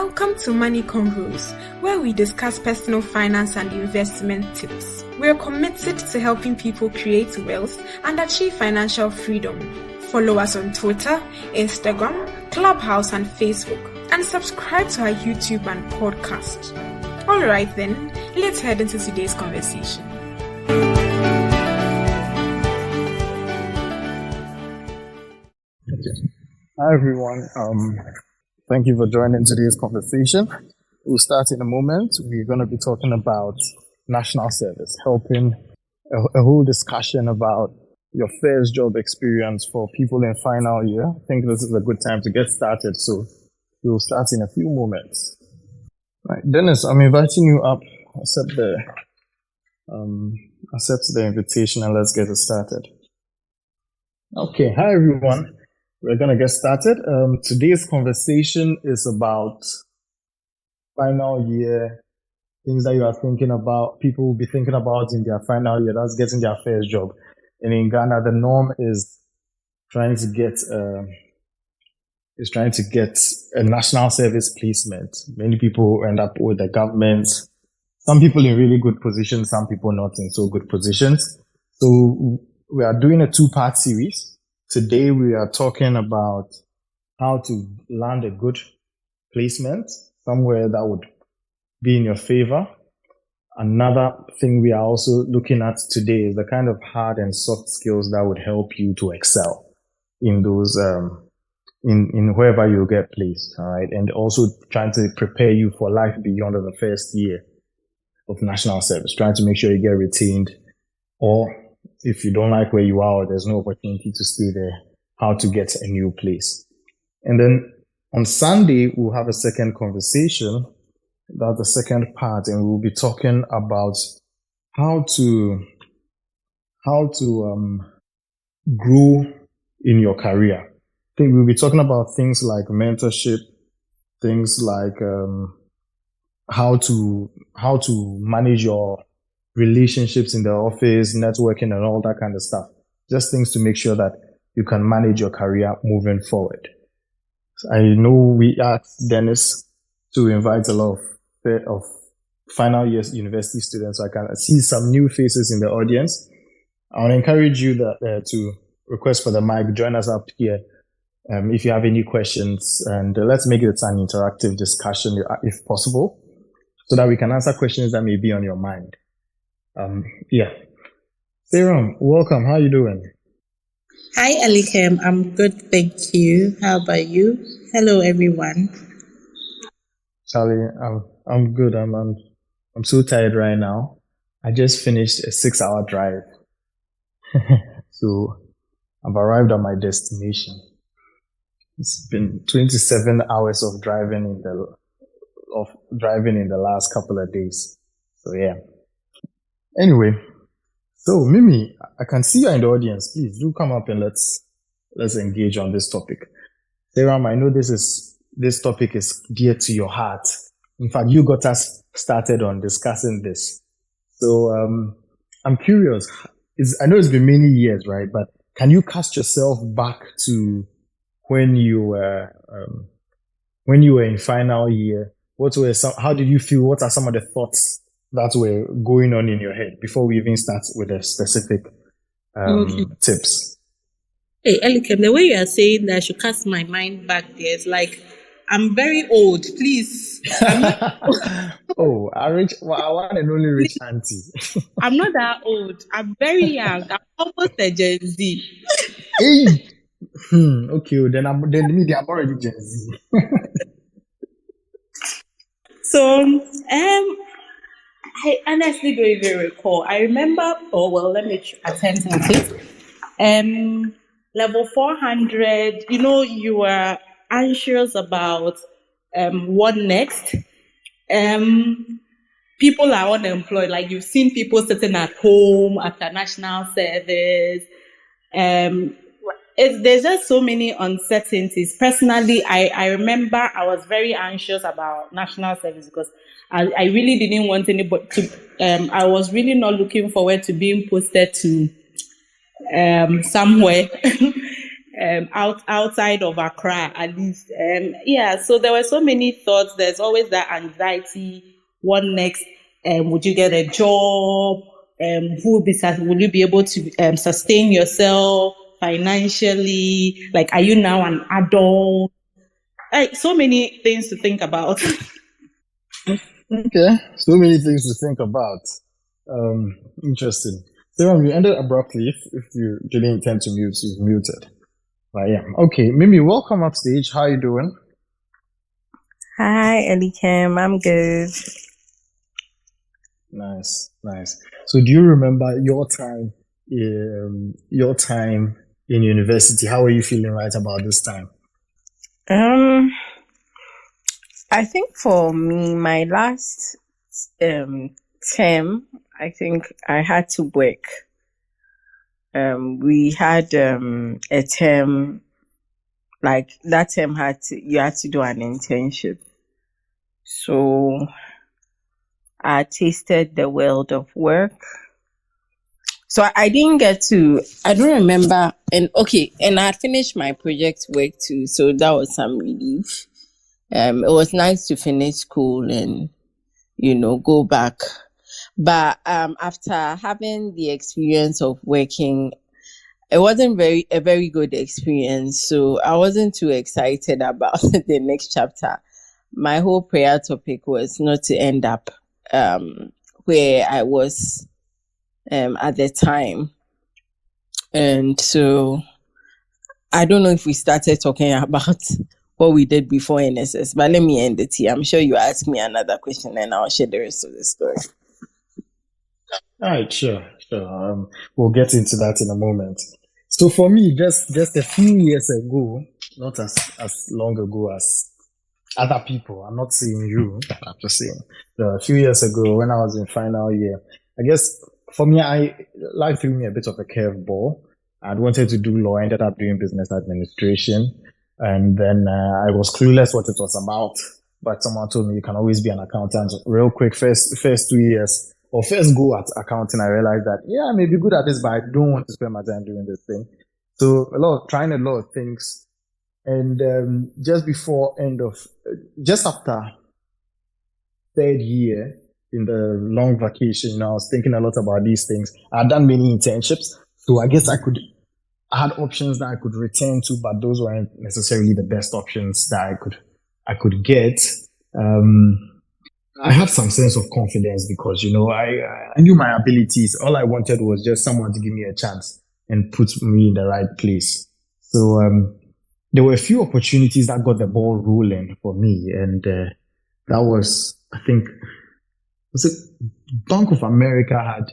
Welcome to Money Convos, where we discuss personal finance and investment tips. We're committed to helping people create wealth and achieve financial freedom. Follow us on Twitter, Instagram, Clubhouse, and Facebook, and subscribe to our YouTube and podcast. All right then, let's head into today's conversation. Hi everyone. Thank you for joining today's conversation. We'll start in a moment. We're going to be talking about national service, helping a whole discussion about your first job experience for people in final year. I think this is a good time to get started, so we'll start in a few moments. Right, Dennis, I'm inviting you up. Accept the invitation and let's get it started. Okay, hi everyone. We're going to get started. Today's conversation is about final year, things that you are thinking about, people will be thinking about in their final year, that's getting their first job. And in Ghana, the norm is trying to get a national service placement. Many people end up with the government. Some people in really good positions, some people not in so good positions. So we are doing a 2-part series. Today we are talking about how to land a good placement, somewhere that would be in your favor. Another thing we are also looking at today is the kind of hard and soft skills that would help you to excel in those, in wherever you get placed, all right? And also trying to prepare you for life beyond the first year of national service, trying to make sure you get retained, or if you don't like where you are or there's no opportunity to stay there, how to get a new place. And then on Sunday, we'll have a second conversation. That's the second part, and we'll be talking about how to grow in your career. I think we'll be talking about things like mentorship, things like how to manage your relationships in the office, networking, and all that kind of stuff. Just things to make sure that you can manage your career moving forward. I know we asked Dennis to invite a lot of final year university students, so I can see some new faces in the audience. I would encourage you to request for the mic, join us up here if you have any questions, and let's make it an interactive discussion if possible, so that we can answer questions that may be on your mind. Sarah, welcome. How are you doing? Hi, Elikem. I'm good, thank you. How about you? Hello, everyone. Charlie, I'm good. I'm so tired right now. I just finished a 6-hour drive, so I've arrived at my destination. It's been 27 hours of driving in the last couple of days. So yeah. Anyway, so Mimi, I can see you in the audience. Please do come up and let's engage on this topic. Sarah, I know this topic is dear to your heart. In fact, you got us started on discussing this. So I'm curious. I know it's been many years, right? But can you cast yourself back to when you were in final year? How did you feel? What are some of the thoughts that were going on in your head before we even start with the specific tips? Hey, Elikem, the way you are saying that I should cast my mind back there is like, I'm very old, please. Oh, our one and only rich auntie. I'm not that old. I'm very young. I'm almost a Gen Z. Hey. Okay, then I'm already Gen Z. So, I honestly don't even recall. I remember, let me attempt it. Level 400, you were anxious about what next. People are unemployed. Like, you've seen people sitting at home after national service. There's just so many uncertainties. Personally, I remember I was very anxious about national service because I really didn't want anybody to, I was really not looking forward to being posted to somewhere outside of Accra, at least. So there were so many thoughts. There's always that anxiety. What next? Would you get a job? Will you be able to sustain yourself financially? Like, are you now an adult? Like, so many things to think about. Okay, so many things to think about. Interesting. Sarah, you ended abruptly. If you didn't intend to mute, you've muted. But yeah, okay. Mimi, welcome upstage. How you doing? Hi, Elikem. I'm good. Nice. So, do you remember your time in university? How are you feeling right about this time? I think for me, my last term, I think I had to work. We had a term, like that term you had to do an internship. So I tasted the world of work. So I didn't I don't remember. And I had finished my project work too. So that was some relief. It was nice to finish school and, go back. But after having the experience of working, it wasn't a very good experience. So I wasn't too excited about the next chapter. My whole prayer topic was not to end up where I was at the time. And so I don't know if we started talking about what we did before NSS, but let me end it here. I'm sure you ask me another question and I'll share the rest of the story. All right, sure. We'll get into that in a moment. So for me, just a few years ago, not as long ago as other people, I'm not saying you, I'm just saying, a few years ago when I was in final year, I guess for me, life threw me a bit of a curveball. I'd wanted to do law, ended up doing business administration. And then I was clueless what it was about. But someone told me you can always be an accountant. Real quick, first 2 years, or first go at accounting, I realized that, yeah, I may be good at this, but I don't want to spend my time doing this thing. So trying a lot of things. And just after third year in the long vacation, I was thinking a lot about these things. I had done many internships, so I guess I had options that I could return to, but those weren't necessarily the best options that I could get. I had some sense of confidence because, I knew my abilities. All I wanted was just someone to give me a chance and put me in the right place. So there were a few opportunities that got the ball rolling for me. And that was, I think, Bank of America had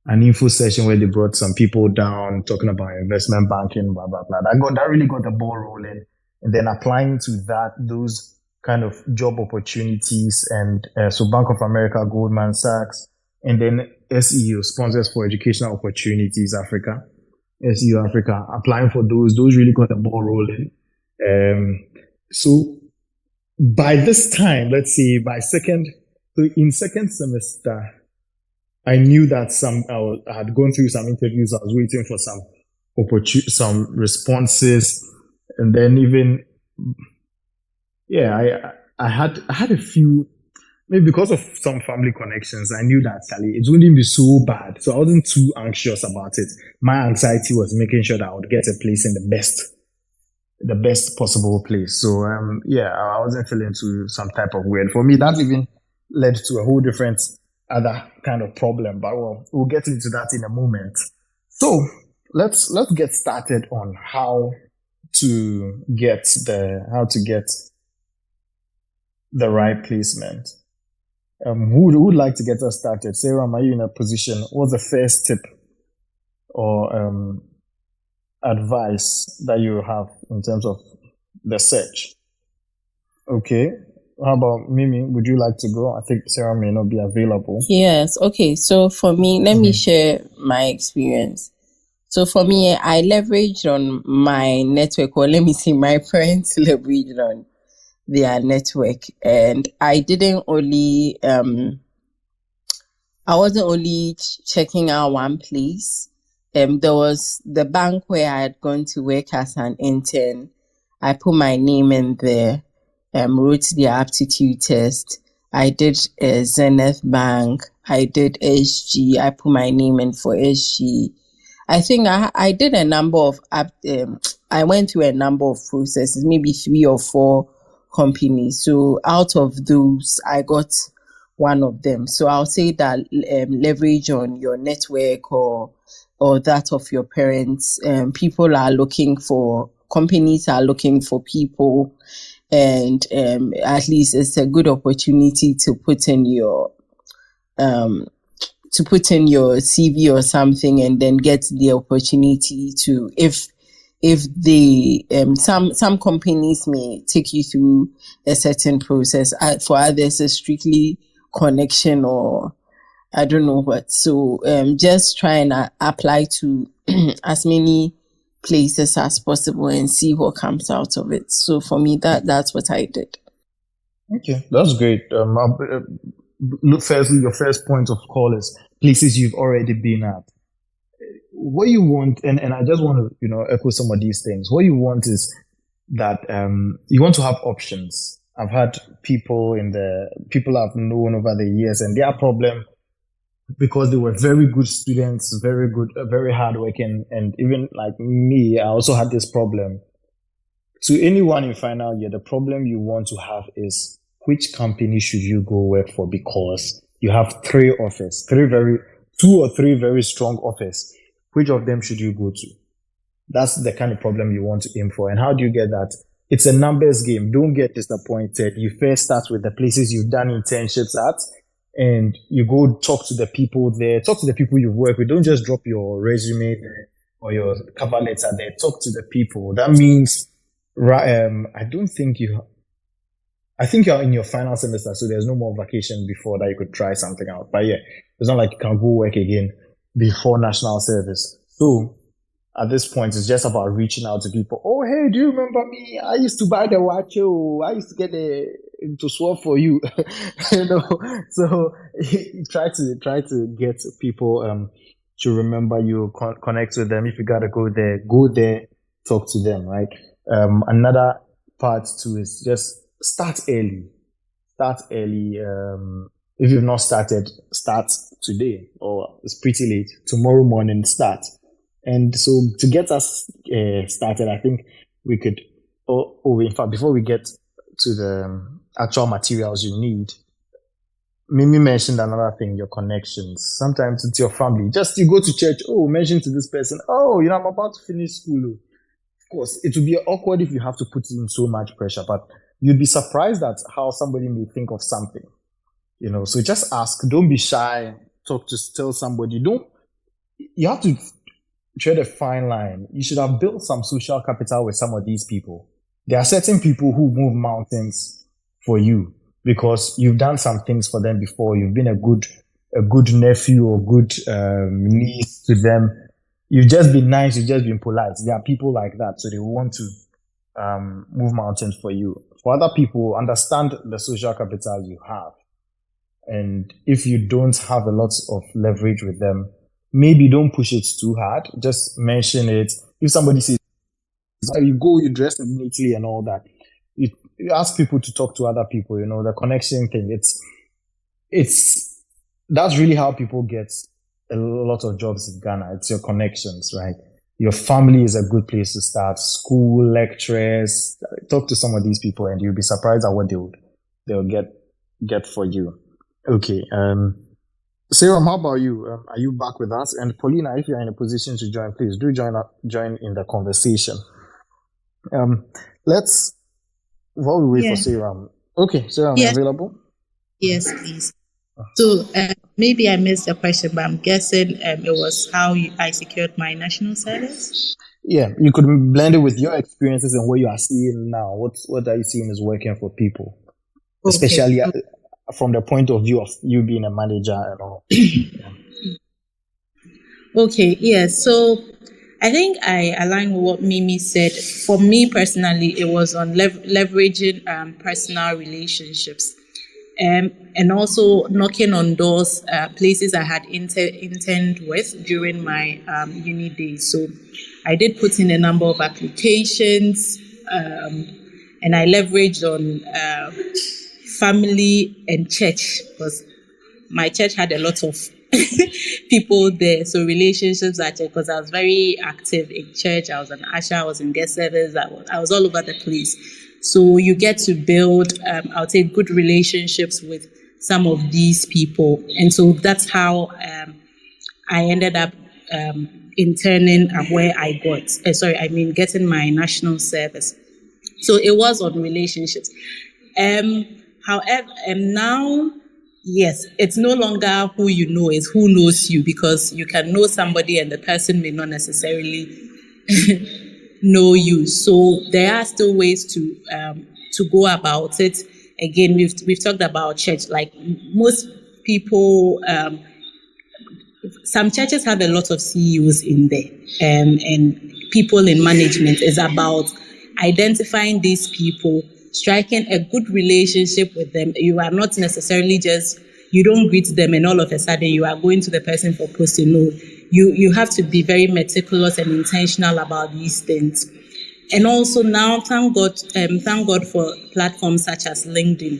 an info session where they brought some people down talking about investment banking, blah, blah, blah. That really got the ball rolling. And then applying to those kind of job opportunities. And so Bank of America, Goldman Sachs, and then SEO, Sponsors for Educational Opportunities Africa, SEO Africa, applying for those really got the ball rolling. So by this time, let's say in second semester, I knew that I had gone through some interviews. I was waiting for some responses, and then even, I had a few, maybe because of some family connections. I knew that it wouldn't be so bad, so I wasn't too anxious about it. My anxiety was making sure that I would get a place in the best possible place. So I wasn't feeling to some type of weird. For me, that even led to a whole different other kind of problem, but we'll get into that in a moment. So let's get started on how to get the right placement. Who would like to get us started? Sarah, are you in a position? What's the first tip or advice that you have in terms of the search? Okay. How about Mimi? Would you like to go? I think Sarah may not be available. Yes. Okay. So for me, let me share my experience. So for me, I leveraged on my network, or let me say my parents leveraged on their network. And I wasn't only checking out one place. there was the bank where I had gone to work as an intern. I put my name in there, wrote the aptitude test. I did Zenith Bank. I did SG. I put my name in for SG. I think I did a number of, I went through a number of processes, maybe 3 or 4 companies. So out of those, I got one of them. So I'll say that leverage on your network or that of your parents. People are looking for, companies are looking for people, and at least it's a good opportunity to put in your CV or something, and then get the opportunity to, if they some companies may take you through a certain process. For others, it's strictly connection or I don't know what. So just try and apply to as many places as possible and see what comes out of it. So for me, that's what I did. Okay, that's great. Firstly, your first point of call is places you've already been at. What you want, and I just want to, echo some of these things. What you want is that you want to have options. I've had people I've known over the years, and their problem, because they were very good students, very good, very hardworking, and even like me, I also had this problem. To anyone in final year, the problem you want to have is, which company should you go work for? Because you have 2 or 3 very strong offers. Which of them should you go to? That's the kind of problem you want to aim for. And how do you get that? It's a numbers game. Don't get disappointed. You first start with the places you've done internships at, and you go talk to the people there, talk to the people you work with. Don't just drop your resume or your cover letter there. Talk to the people. That means, I think you're in your final semester, so there's no more vacation before that you could try something out. But yeah, it's not like you can go work again before national service. So at this point, it's just about reaching out to people. Oh, hey, do you remember me? I used to buy the watch. I used to get to swap for you. So try to get people to remember you, connect with them. If you gotta go there, talk to them, right? Another part too is just start early. If you've not started, start today, or it's pretty late. Tomorrow morning, start. And so to get us started, I think we could, in fact, before we get to the actual materials you need, Mimi mentioned another thing, your connections. Sometimes it's your family. Just you go to church, mention to this person, I'm about to finish school. Of course, it would be awkward if you have to put in so much pressure, but you'd be surprised at how somebody may think of something. So just ask. Don't be shy. Tell somebody. You have to tread a fine line. You should have built some social capital with some of these people. There are certain people who move mountains for you because you've done some things for them before. You've been a good nephew or good niece to them. You've just been nice. You've just been polite. There are people like that, so they want to move mountains for you. For other people, understand the social capital you have. And if you don't have a lot of leverage with them, maybe don't push it too hard. Just mention it. If somebody says, you dress neatly and all that, you ask people to talk to other people, the connection thing. That's really how people get a lot of jobs in Ghana. It's your connections, right? Your family is a good place to start. School, lecturers, talk to some of these people and you'll be surprised at what they'll get for you. Okay. Sarah, how about you? Are you back with us? And Paulina, if you're in a position to join, please do join in the conversation. While we wait for Sarah. Okay, Sarah, are you available? Yes, please. So maybe I missed the question, but I'm guessing it was how I secured my national service. Yeah, you could blend it with your experiences and what you are seeing now. What are you seeing is working for people, especially from the point of view of you being a manager and all. Okay, yeah. So I think I align with what Mimi said. For me personally, it was on leveraging personal relationships. and also knocking on doors, places I had interned with during my uni days. So I did put in a number of applications, and I leveraged on family and church, because my church had a lot of people there. So relationships at church, because I was very active in church. I was an usher, I was in guest service, I was all over the place. So you get to build, I would say, good relationships with some of these people. And so that's how I ended up interning at where I got, getting my national service. So it was on relationships. However, now, yes, it's no longer who you know, it's who knows you, because you can know somebody and the person may not necessarily know you. So there are still ways to go about it. Again, we've talked about church. Like most people, some churches have a lot of CEOs in there, and people in management. Is about identifying these people, striking a good relationship with them. You are not necessarily you don't greet them and all of a sudden you are going to the person for posting. No, you have to be very meticulous and intentional about these things. And also now, thank God for platforms such as LinkedIn.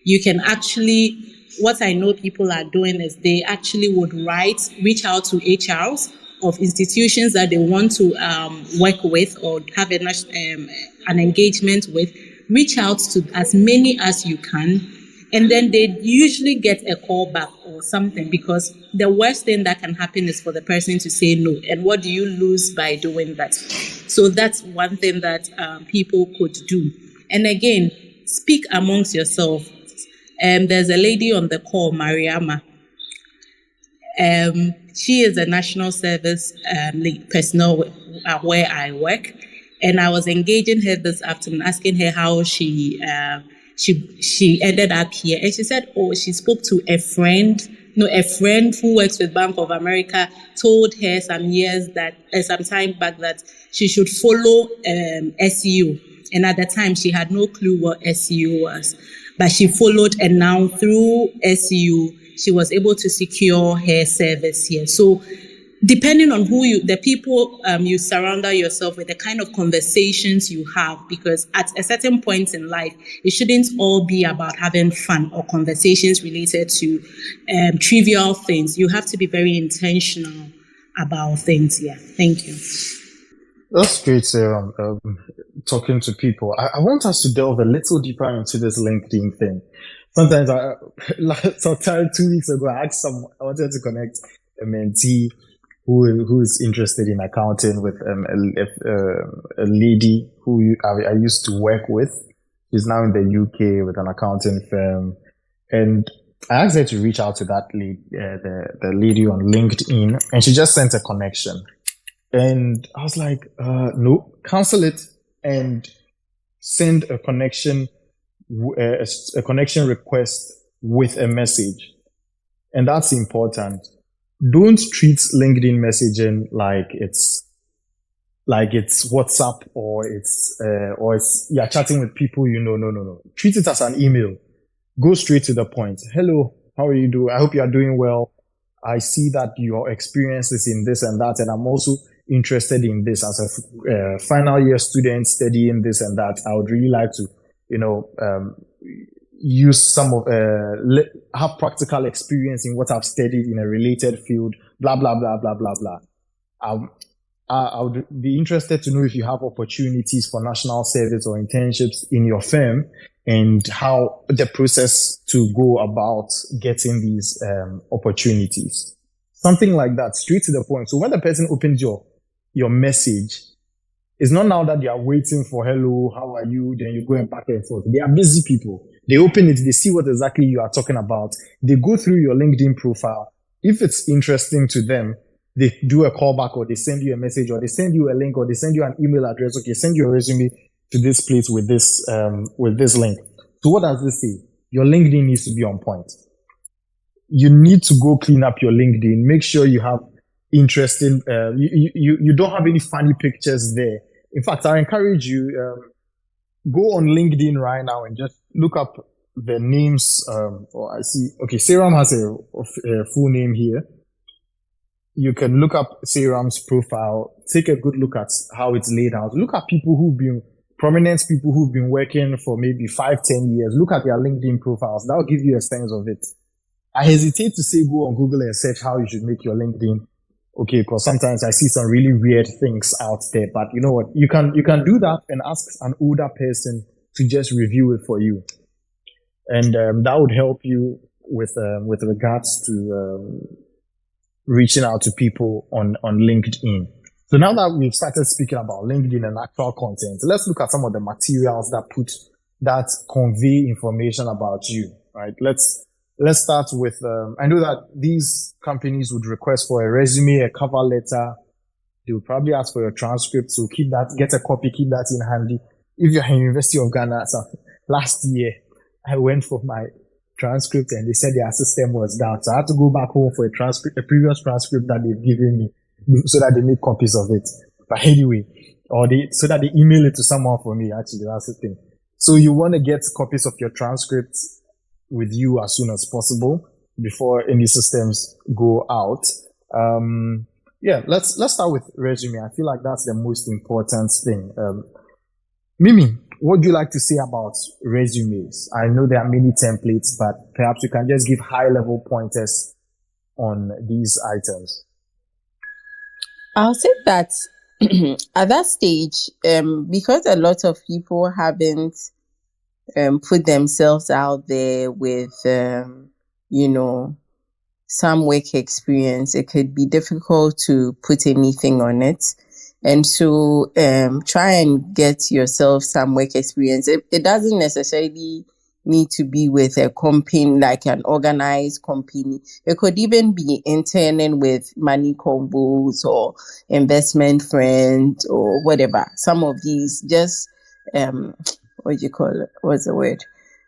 You can actually, what I know people are doing is they actually would reach out to HRs of institutions that they want to work with or have an engagement with. Reach out to as many as you can, and then they usually get a call back or something, because the worst thing that can happen is for the person to say no. And what do you lose by doing that? So that's one thing that people could do. And again, speak amongst yourself. There's a lady on the call, Mariama. She is a national service personnel where I work, and I was engaging her this afternoon, asking her how she ended up here, and she said, "Oh, she spoke to a friend who works with Bank of America, told her some time back that she should follow SEO, and at the time she had no clue what SEO was, but she followed, and now through SEO." She was able to secure her service here. So depending on the people you surround yourself with, the kind of conversations you have, because at a certain point in life, it shouldn't all be about having fun or conversations related to trivial things. You have to be very intentional about things. Yeah, thank you. That's great, Sarah. Talking to people. I want us to delve a little deeper into this LinkedIn thing. Sometimes, sometime 2 weeks ago, I wanted to connect a mentee who is interested in accounting with a lady who I used to work with. She's now in the UK with an accounting firm, and I asked her to reach out to that lady, the lady on LinkedIn, and she just sent a connection. And I was like, no, cancel it and send a connection request with a message. And that's important. Don't treat LinkedIn messaging like it's WhatsApp or it's you're chatting with people you know. No. Treat it as an email. Go straight to the point. Hello, how are you doing? I hope you are doing well. I see that your experience is in this and that, and I'm also interested in this as a final year student studying this and that. I would really like to, use some of, have practical experience in what I've studied in a related field, blah, blah, blah, blah, blah, blah. I would be interested to know if you have opportunities for national service or internships in your firm, and how the process to go about getting these opportunities. Something like that, straight to the point. So when the person opens your message, it's not now that they are waiting for hello, how are you? Then you go and back and forth. They are busy people. They open it, they see what exactly you are talking about. They go through your LinkedIn profile. If it's interesting to them, they do a callback, or they send you a message, or they send you a link, or they send you an email address. Okay, send your resume to this place with this link. So what does this say? Your LinkedIn needs to be on point. You need to go clean up your LinkedIn. Make sure you have interesting, you don't have any funny pictures there. In fact, I encourage you, go on LinkedIn right now and just look up the names, or I see, okay, Serum has a full name here. You can look up Serum's profile, take a good look at how it's laid out. Look at people who've been, prominent people who've been working for maybe 5-10 years. Look at their LinkedIn profiles. That'll give you a sense of it. I hesitate to say go on Google and search how you should make your LinkedIn. Okay, because sometimes I see some really weird things out there. But you know what? You can do that and ask an older person to just review it for you, and that would help you with regards to reaching out to people on LinkedIn. So now that we've started speaking about LinkedIn and actual content, let's look at some of the materials that convey information about you. Right? Let's start with, I know that these companies would request for a resume, a cover letter. They would probably ask for your transcript. So keep that, get a copy, keep that in handy. If you're in University of Ghana, so last year, I went for my transcript and they said their system was down. So I had to go back home for a previous transcript that they've given me so that they make copies of it. But anyway, so that they email it to someone for me. Actually, that's the thing. So you want to get copies of your transcripts with you as soon as possible before any systems go out. Let's start with resume. I feel like that's the most important thing. Mimi, what do you like to say about resumes? I know there are many templates, but perhaps you can just give high-level pointers on these items. I'll say that at that stage, because a lot of people haven't put themselves out there with, some work experience, it could be difficult to put anything on it. And so try and get yourself some work experience. It doesn't necessarily need to be with a company, like an organized company. It could even be interning with money Convos or investment friends or whatever. Some of these just, what do you call it? What's the word?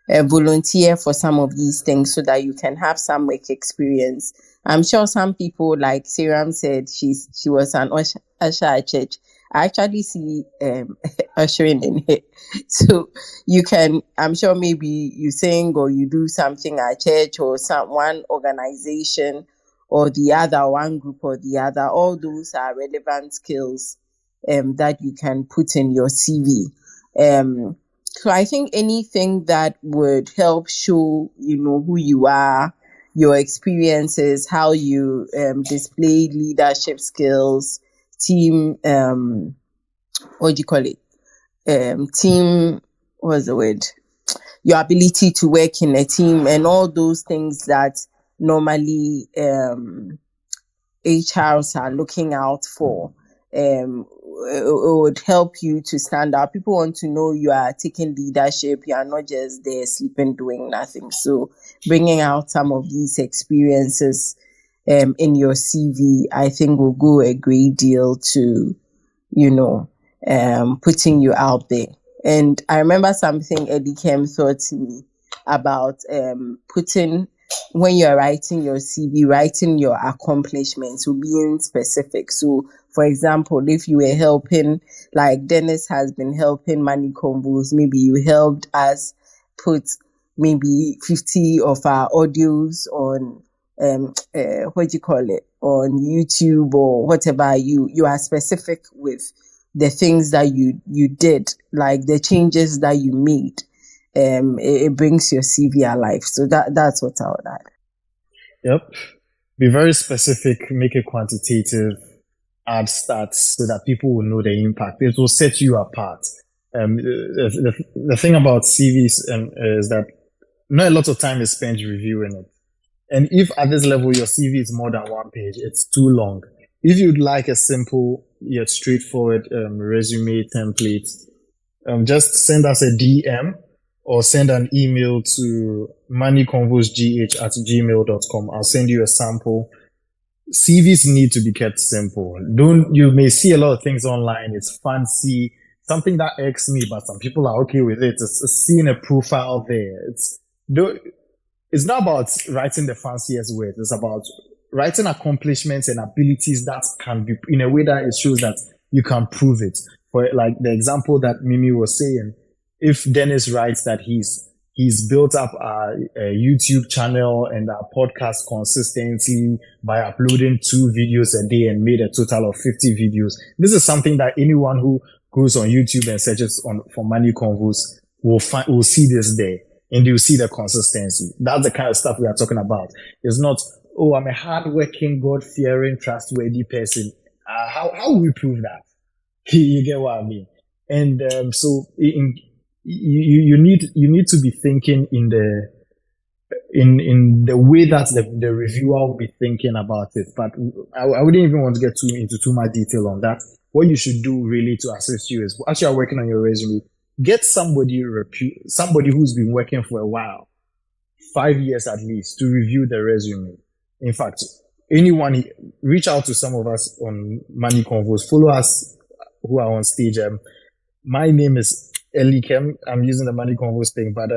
Volunteer for some of these things so that you can have some work experience. I'm sure some people, like Seram said, she was an usher at church. I actually see ushering in it. So you can, I'm sure maybe you sing or you do something at church or one organization or the other, one group or the other. All those are relevant skills that you can put in your CV. So I think anything that would help show, who you are, your experiences, how you display leadership skills, team, what do you call it? Team, what's the word? Your ability to work in a team and all those things that normally HRs are looking out for. It would help you to stand out. People want to know you are taking leadership. You are not just there sleeping, doing nothing. So bringing out some of these experiences in your CV, I think will go a great deal to, putting you out there. And I remember something Eddie Kem taught me about putting, when you're writing your CV, writing your accomplishments, so being specific. So, for example, if you were helping, like Dennis has been helping Money Convos, maybe you helped us put maybe 50 of our audios on, what do you call it, on YouTube or whatever. You are specific with the things that you did, like the changes that you made. It brings your CV alive. So that's what I would add. Yep. Be very specific, make it quantitative, add stats so that people will know the impact. It will set you apart. The thing about CVs is that not a lot of time is spent reviewing it. And if at this level your CV is more than one page, it's too long. If you'd like a simple yet straightforward resume template, just send us a DM or send an email to moneyconvosgh@gmail.com. I'll send you a sample. CVs need to be kept simple. You may see a lot of things online. It's fancy, something that irks me, but some people are okay with it. It's seeing a profile there. It's not about writing the fanciest words. It's about writing accomplishments and abilities that can be in a way that it shows that you can prove it. For like the example that Mimi was saying, if Dennis writes that he's He's built up our YouTube channel and our podcast consistently by uploading 2 videos a day and made a total of 50 videos. This is something that anyone who goes on YouTube and searches for Money Convos will see this there, and you'll see the consistency. That's the kind of stuff we are talking about. It's not, oh, I'm a hardworking, God-fearing, trustworthy person. How will we prove that? You get what I mean? And so you need to be thinking in the way that the reviewer will be thinking about it. But I wouldn't even want to get into too much detail on that. What you should do really to assist you is, as you are working on your resume, get somebody who's been working for a while, 5 years at least, to review the resume. In fact, anyone, reach out to some of us on Money Convos. Follow us who are on stage. My name is Elikem. I'm using the Money Convos thing, but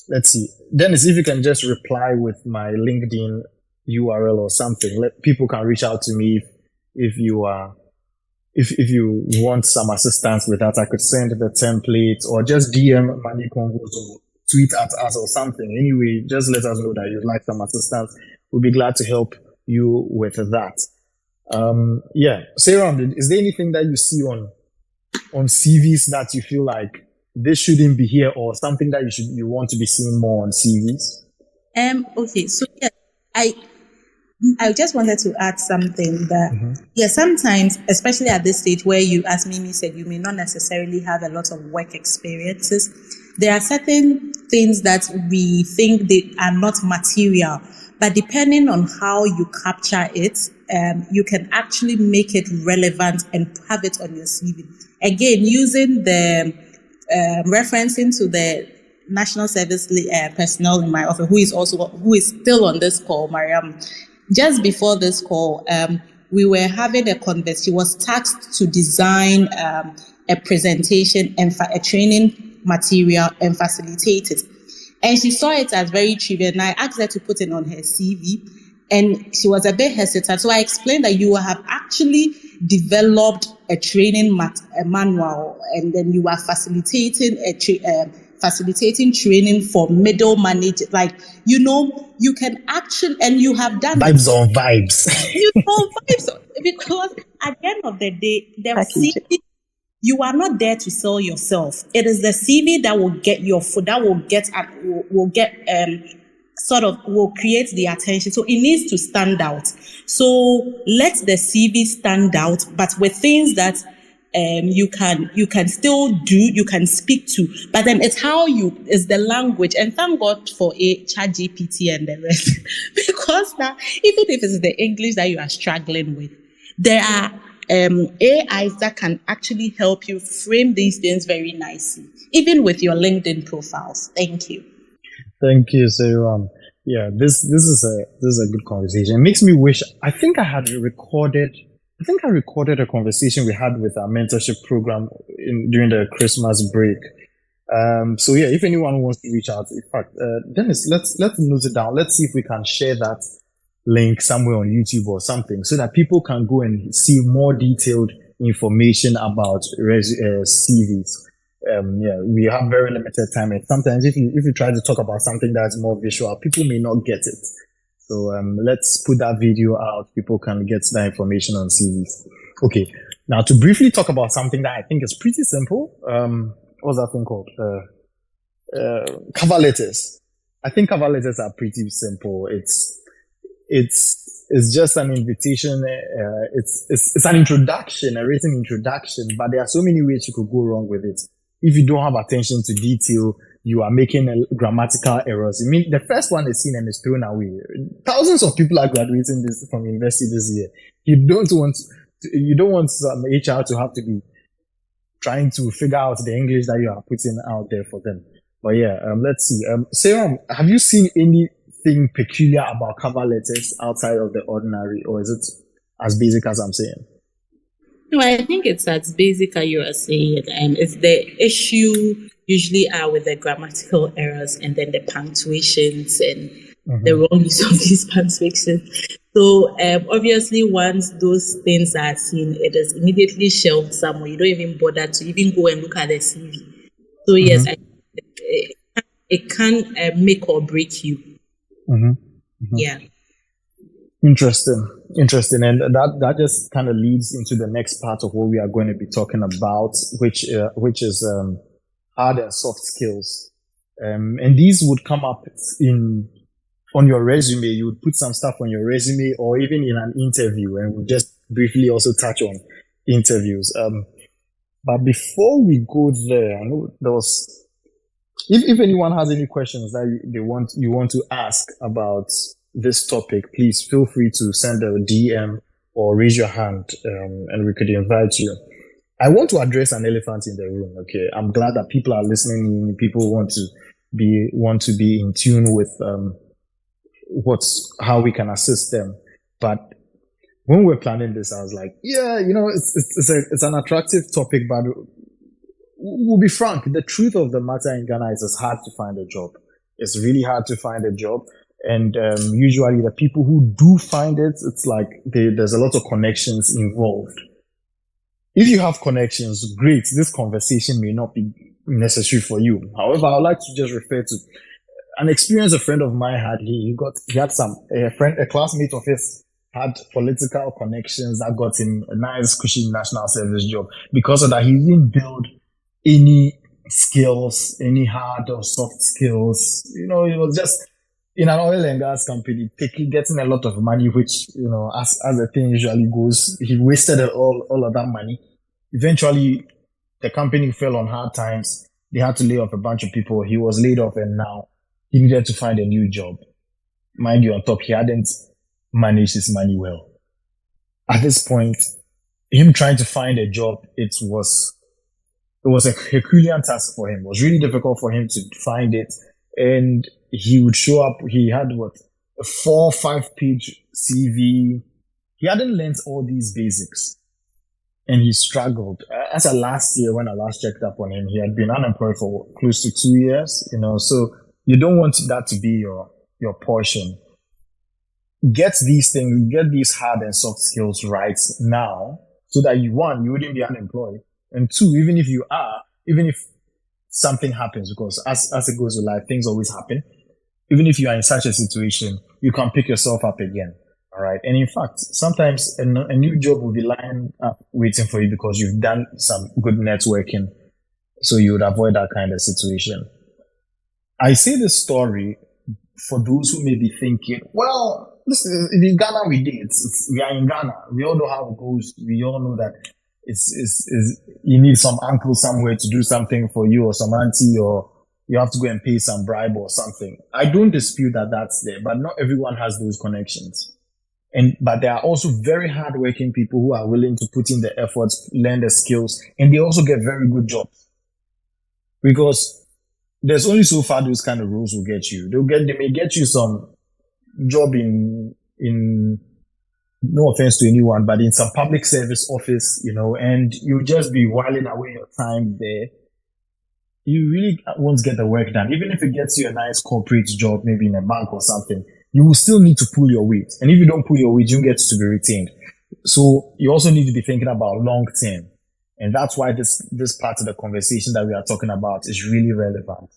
let's see. Dennis, if you can just reply with my LinkedIn URL or something, people can reach out to me if you want some assistance with that. I could send the template or just DM Money Convos or tweet at us or something. Anyway, just let us know that you'd like some assistance. We'll be glad to help you with that. Sarah, is there anything that you see on CVs that you feel like this shouldn't be here, or something that you want to be seeing more on CVs? Okay, so yeah, I just wanted to add something that sometimes, especially at this stage where you, as Mimi said, you may not necessarily have a lot of work experiences. There are certain things that we think they are not material, but depending on how you capture it, you can actually make it relevant and have it on your CV. Again, using the referencing to the national service personnel in my office, who is still on this call, Mariam. Just before this call, we were having a conversation. She was tasked to design a presentation and a training material and facilitate it. And she saw it as very trivial. And I asked her to put it on her CV, and she was a bit hesitant. So I explained that you have actually developed a training manual, and then you are facilitating facilitating training for middle managers. Like, you can actually, and you have done vibes on vibes. Vibes, because at the end of the day, the CV, you are not there to sell yourself. It is the CV that will get your foot, that will will create the attention. So it needs to stand out. So let the CV stand out, but with things that you can still do, you can speak to, but then it's is the language. And thank God for ChatGPT and the rest, because now, even if it's the English that you are struggling with, there are AIs that can actually help you frame these things very nicely, even with your LinkedIn profiles. Thank you. Thank you, Sarah. Yeah, this is a good conversation. It makes me wish. I think I recorded a conversation we had with our mentorship program during the Christmas break. So yeah, if anyone wants to reach out, in fact, Dennis, let's note it down. Let's see if we can share that link somewhere on YouTube or something, so that people can go and see more detailed information about CVs. We have very limited time, and sometimes if you try to talk about something that's more visual, people may not get it. So let's put that video out. People can get that information on CVs. Okay, now to briefly talk about something that I think is pretty simple. What's that thing called? Cover letters. I think cover letters are pretty simple. It's just an invitation. It's an introduction, a written introduction. But there are so many ways you could go wrong with it. If you don't have attention to detail, you are making grammatical errors. I mean, the first one is seen and is thrown away. Thousands of people are graduating from university this year. You don't want some HR to have to be trying to figure out the English that you are putting out there for them. But yeah, let's see. Sarah, have you seen anything peculiar about cover letters outside of the ordinary, or is it as basic as I'm saying? No, I think it's as basic as you are saying. It's the issue usually are with the grammatical errors and then the punctuations and the wrong use of these punctuations. So obviously, once those things are seen, it is immediately shelved somewhere. You don't even bother to even go and look at the CV. So yes, it can make or break you. Mm-hmm. Mm-hmm. Yeah. Interesting. And that just kind of leads into the next part of what we are going to be talking about, which is hard and soft skills. And these would come up on your resume. You would put some stuff on your resume, or even in an interview, and we'll just briefly also touch on interviews. But before we go there, I know there was, if anyone has any questions that you want to ask about this topic, please feel free to send a DM or raise your hand, and we could invite you. I want to address an elephant in the room. Okay, I'm glad that people are listening. People want to be in tune with how we can assist them. But when we're planning this, I was like, yeah, it's an attractive topic, but we'll be frank. The truth of the matter in Ghana is it's hard to find a job. It's really hard to find a job. And usually the people who do find it, it's like there's a lot of connections involved. If you have connections, great. This conversation may not be necessary for you. However, I would like to just refer to an experience a friend of mine had. He had a classmate of his had political connections that got him a nice, cushy national service job. Because of that, he didn't build any skills, any hard or soft skills. It was just in an oil and gas company, getting a lot of money, which, as the thing usually goes, he wasted all of that money. Eventually, the company fell on hard times. They had to lay off a bunch of people. He was laid off, and now he needed to find a new job. Mind you, on top, he hadn't managed his money well. At this point, him trying to find a job, it was a Herculean task for him. It was really difficult for him to find it. And he would show up. He had a 4-5-page CV. He hadn't learned all these basics, and he struggled. As of last year, when I last checked up on him, he had been unemployed for close to 2 years. So you don't want that to be your portion. Get these hard and soft skills right now, so that you wouldn't be unemployed, and two, even if something happens, because as it goes with life, things always happen. Even if you are in such a situation, you can pick yourself up again. All right. And in fact, sometimes a new job will be lying up waiting for you because you've done some good networking. So you would avoid that kind of situation. I say this story for those who may be thinking, well, listen, in Ghana we did. We are in Ghana. We all know how it goes. We all know that you need some uncle somewhere to do something for you, or some auntie, or you have to go and pay some bribe or something. I don't dispute that that's there, but not everyone has those connections. But there are also very hardworking people who are willing to put in the efforts, learn the skills, and they also get very good jobs. Because there's only so far those kind of roles will get you. They may get you some job in no offense to anyone, but in some public service office, and you just be whiling away your time there. You really won't get the work done. Even if it gets you a nice corporate job, maybe in a bank or something, you will still need to pull your weight. And if you don't pull your weight, you get to be retained. So you also need to be thinking about long term. And that's why this part of the conversation that we are talking about is really relevant.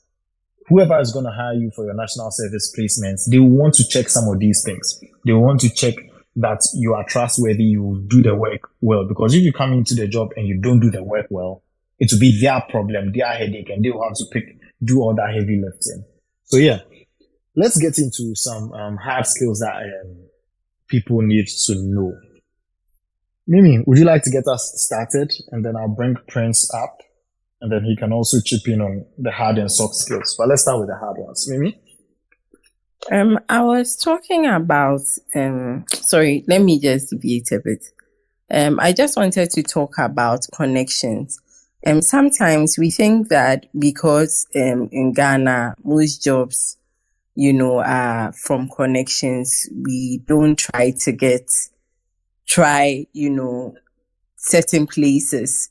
Whoever is going to hire you for your national service placements, they will want to check some of these things. They will want to check that you are trustworthy, you do the work well. Because if you come into the job and you don't do the work well, it will be their problem, their headache, and they will have to do all that heavy lifting. So yeah, let's get into some hard skills that people need to know. Mimi, would you like to get us started? And then I'll bring Prince up, and then he can also chip in on the hard and soft skills. But let's start with the hard ones. Mimi? I was talking about, sorry, let me just deviate a bit. I just wanted to talk about connections. Sometimes we think that because in Ghana, most jobs, are from connections, we don't try certain places.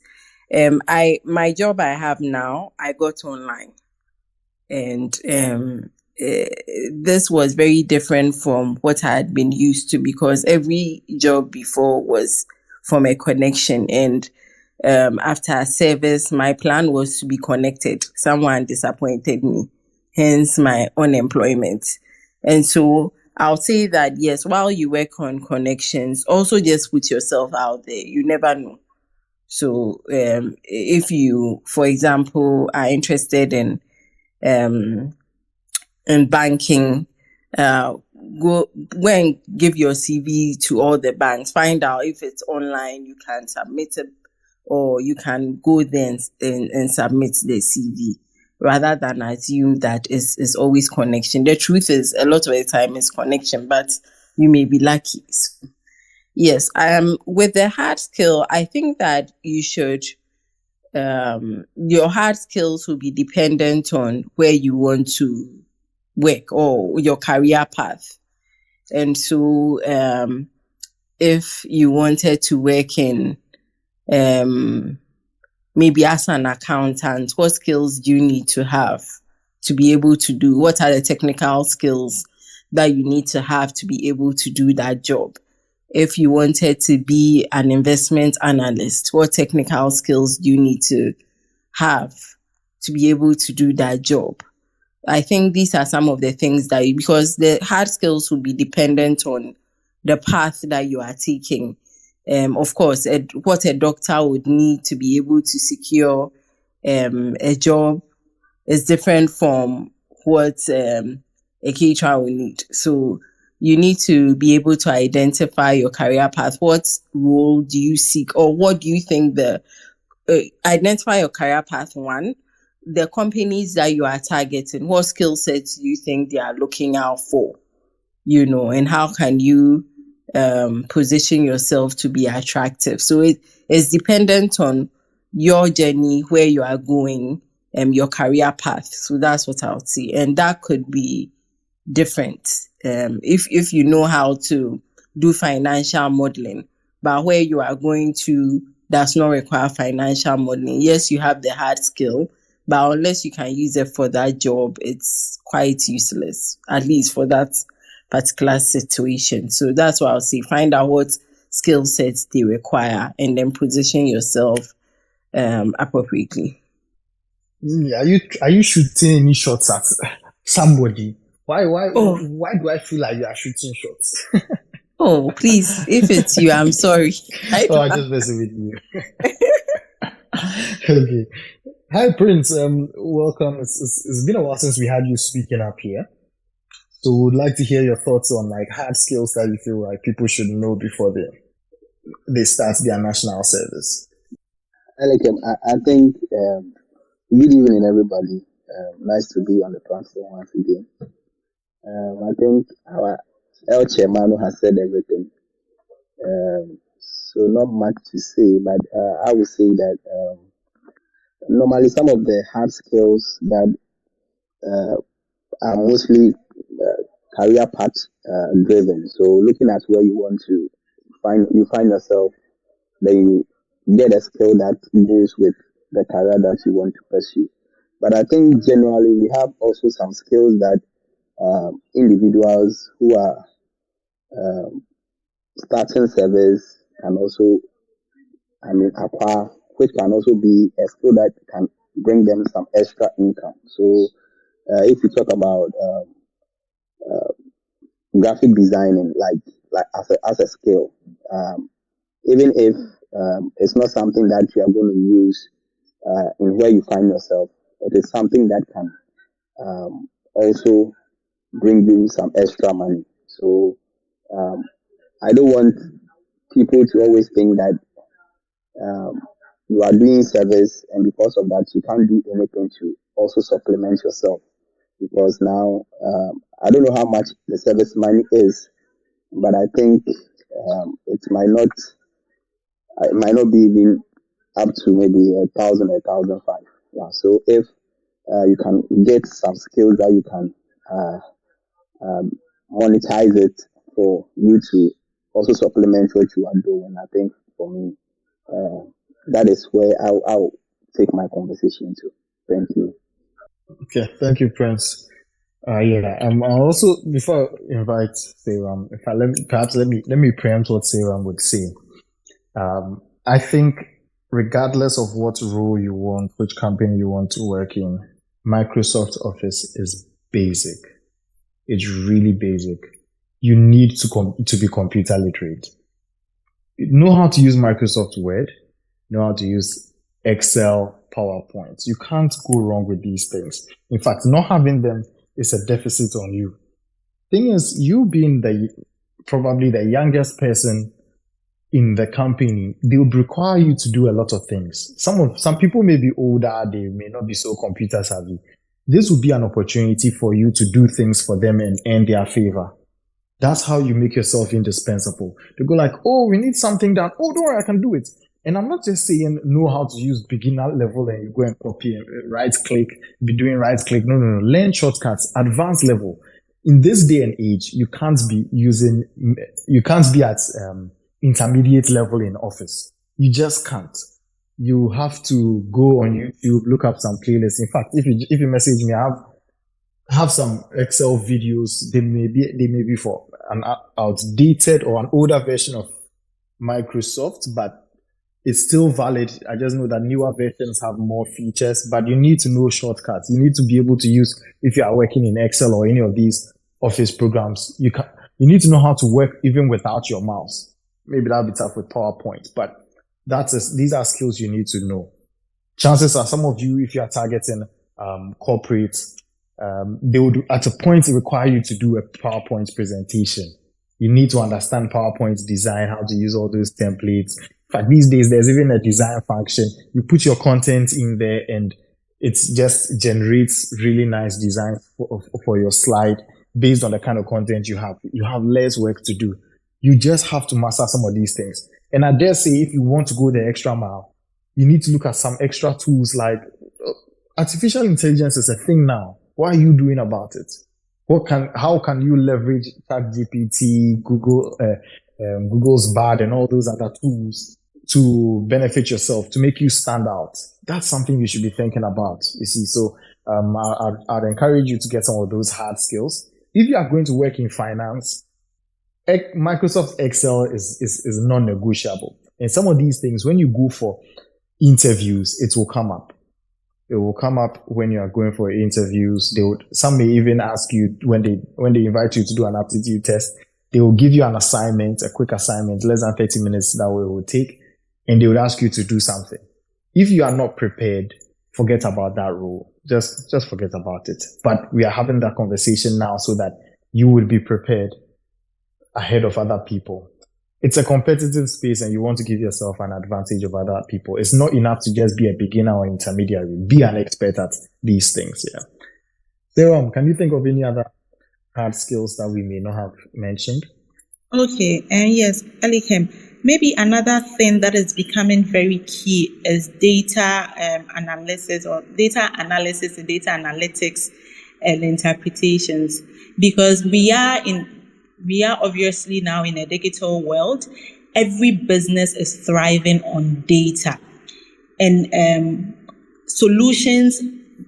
My job I have now, I got online, and this was very different from what I had been used to, because every job before was from a connection, and after service, my plan was to be connected. Someone disappointed me, hence my unemployment. And so I'll say that yes, while you work on connections, also just put yourself out there. You never know. So if you, for example, are interested um, in banking, uh, go and give your CV to all the banks. Find out if it's online, you can submit it, or you can go there and submit the CV, rather than assume that it's always connection. The truth is, a lot of the time it's connection, but you may be lucky. So, yes, with the hard skill, I think that you should, your hard skills will be dependent on where you want to work or your career path. And so, if you wanted to work in, maybe as an accountant, what skills do you need to have to be able to do? What are the technical skills that you need to have to be able to do that job? If you wanted to be an investment analyst, what technical skills do you need to have to be able to do that job? I think these are some of the things that, because the hard skills will be dependent on the path that you are taking. Of course, what a doctor would need to be able to secure a job is different from what a caterer will need. So you need to be able to identify your career path. What role do you seek, or what do you think identify your career path, one, the companies that you are targeting, what skill sets do you think they are looking out for, and how can you position yourself to be attractive. So it's dependent on your journey, where you are going, your career path. So that's what I would say. And that could be different if you know how to do financial modeling, but where you are going to does not require financial modeling. Yes, you have the hard skill, but unless you can use it for that job, it's quite useless, at least for that particular situation. So that's why I'll say find out what skill sets they require and then position yourself appropriately. Are you shooting any shots at somebody? Why do I feel like you are shooting shots? Oh, please, if it's you, I'm sorry. I'm just messing with you. Okay. Hi, Prince. Welcome. It's been a while since we had you speaking up here. So we'd like to hear your thoughts on like hard skills that you feel like people should know before they start their national service. I think good evening, everybody. Nice to be on the platform once again. I think our El Chairman has said everything. So not much to say, but I would say that normally some of the hard skills that are mostly career path driven. So looking at where you want to find yourself, then you get a skill that goes with the career that you want to pursue. But I think generally we have also some skills that individuals who are starting service can also, acquire, which can also be a skill that can bring them some extra income. So if you talk about graphic designing, like as a skill, even if it's not something that you are going to use in where you find yourself, it is something that can also bring you some extra money. So I don't want people to always think that you are doing service and because of that you can't do anything to also supplement yourself. Because now I don't know how much the service money is, but I think it might not be even up to maybe 1,000 or 1,500. Yeah. So if you can get some skills that you can monetize it for you to also supplement what you are doing, I think for me that is where I'll take my conversation to. Thank you. Okay, thank you, Prince. Yeah. I'll also before I invite Seram, let me preempt what Seram would say. I think regardless of what role you want, which company you want to work in, Microsoft Office is basic. It's really basic. You need to be computer literate. Know how to use Microsoft Word, know how to use Excel, PowerPoint. You can't go wrong with these things. In fact, not having them is a deficit on you. Thing is, you being probably the youngest person in the company, they would require you to do a lot of things. Some people may be older, they may not be so computer savvy. This would be an opportunity for you to do things for them and earn their favor. That's how you make yourself indispensable. They go like, oh, we need something done. Oh, don't worry, I can do it. And I'm not just saying know how to use beginner level and you go and copy and right click, be doing right click. No. Learn shortcuts, advanced level. In this day and age, you can't be at intermediate level in Office. You just can't. You have to go on YouTube, look up some playlists. In fact, if you message me, I have some Excel videos. They may be for an outdated or an older version of Microsoft, but it's still valid. I just know that newer versions have more features, but you need to know shortcuts. You need to be able to use, if you are working in Excel or any of these Office programs, you need to know how to work even without your mouse. Maybe that'll be tough with PowerPoint, but these are skills you need to know. Chances are some of you, if you are targeting corporates, they would at a point require you to do a PowerPoint presentation. You need to understand PowerPoint design, how to use all those templates. In fact, these days, there's even a design function. You put your content in there and it just generates really nice design for your slide based on the kind of content you have. You have less work to do. You just have to master some of these things. And I dare say, if you want to go the extra mile, you need to look at some extra tools like artificial intelligence is a thing now. What are you doing about it? How can you leverage ChatGPT, Google's Bard and all those other tools to benefit yourself, to make you stand out? That's something you should be thinking about, you see. So I'd encourage you to get some of those hard skills. If you are going to work in finance, Microsoft Excel is non-negotiable. And some of these things, when you go for interviews, it will come up. It will come up when you are going for interviews. Some may even ask you when they invite you to do an aptitude test, they will give you an assignment, a quick assignment, less than 30 minutes that it will take, and they would ask you to do something. If you are not prepared, forget about that role. Just forget about it. But we are having that conversation now so that you will be prepared ahead of other people. It's a competitive space and you want to give yourself an advantage over other people. It's not enough to just be a beginner or intermediary. Be an expert at these things. Yeah. Sarah, can you think of any other hard skills that we may not have mentioned? Okay, and yes, Elikem, maybe another thing that is becoming very key is data analysis and data analytics and interpretations, because we are obviously now in a digital world. Every business is thriving on data, and solutions.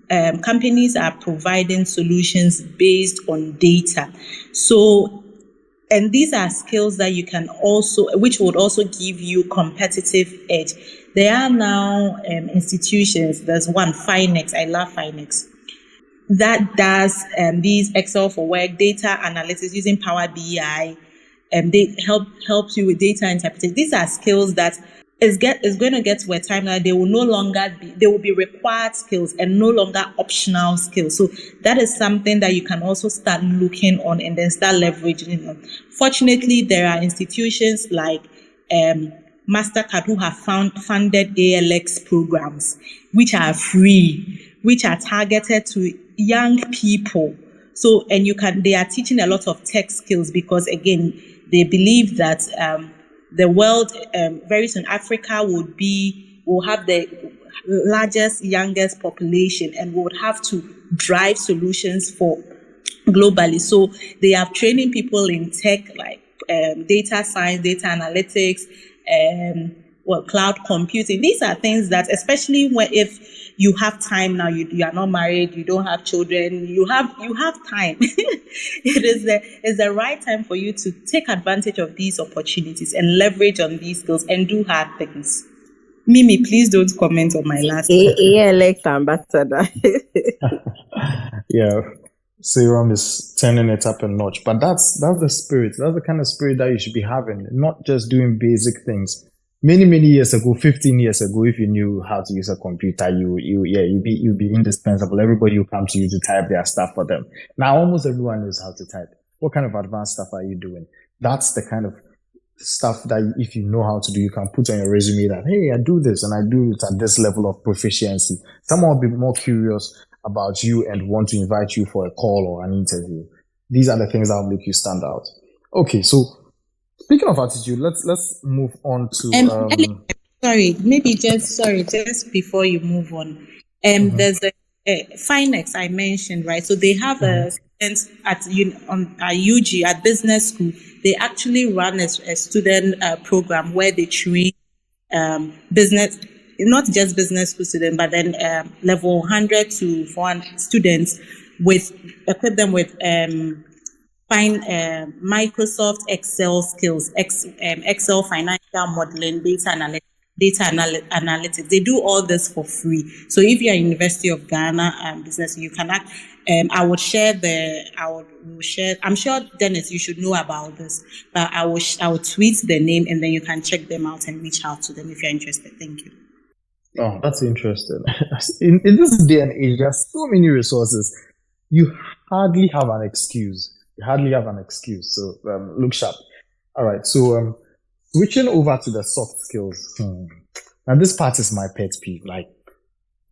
Companies are providing solutions based on data. So, and these are skills that you can which would also give you competitive edge. There are now institutions. There's one, Finex. I love Finex. That does these Excel for work, data analytics using Power BI, and they helps you with data interpretation. These are skills that is going to get to a time that they will be required skills and no longer optional skills. So that is something that you can also start looking on and then start leveraging on. Fortunately, there are institutions like MasterCard who have funded ALX programs, which are free, which are targeted to young people. So, and they are teaching a lot of tech skills because, again, they believe that the world, very soon, Africa will have the largest, youngest population and would have to drive solutions for globally. So they are training people in tech, like data science, data analytics, cloud computing. These are things that, especially if you have time now, you are not married, you don't have children, you have time. It's the right time for you to take advantage of these opportunities and leverage on these skills and do hard things. Mimi, please don't comment on my last elect ambassador. Yeah, serum is turning it up a notch. But that's the spirit. That's the kind of spirit that you should be having, not just doing basic things. Many years ago, 15 years ago, if you knew how to use a computer, you'd be indispensable. Everybody will come to you to type their stuff for them. Now almost everyone knows how to type. What kind of advanced stuff are you doing? That's the kind of stuff that if you know how to do, you can put on your resume that, hey, I do this and I do it at this level of proficiency. Someone will be more curious about you and want to invite you for a call or an interview. These are the things that will make you stand out. Okay, so speaking of attitude, let's move on to just before you move on. There's a Finex I mentioned, right? So they have a student at UG at business school. They actually run a student program where they train business, not just business school students, but then level 100 to 400 students equip them with Microsoft Excel skills, Excel financial modeling, analytics. They do all this for free. So if you're at University of Ghana business, you can act. I would share. I'm sure Dennis, you should know about this, but I will tweet the name and then you can check them out and reach out to them if you're interested. Thank you. Oh, that's interesting. In this day and age, there's so many resources. You hardly have an excuse. So look sharp. All right. So switching over to the soft skills. Now this part is my pet peeve. Like,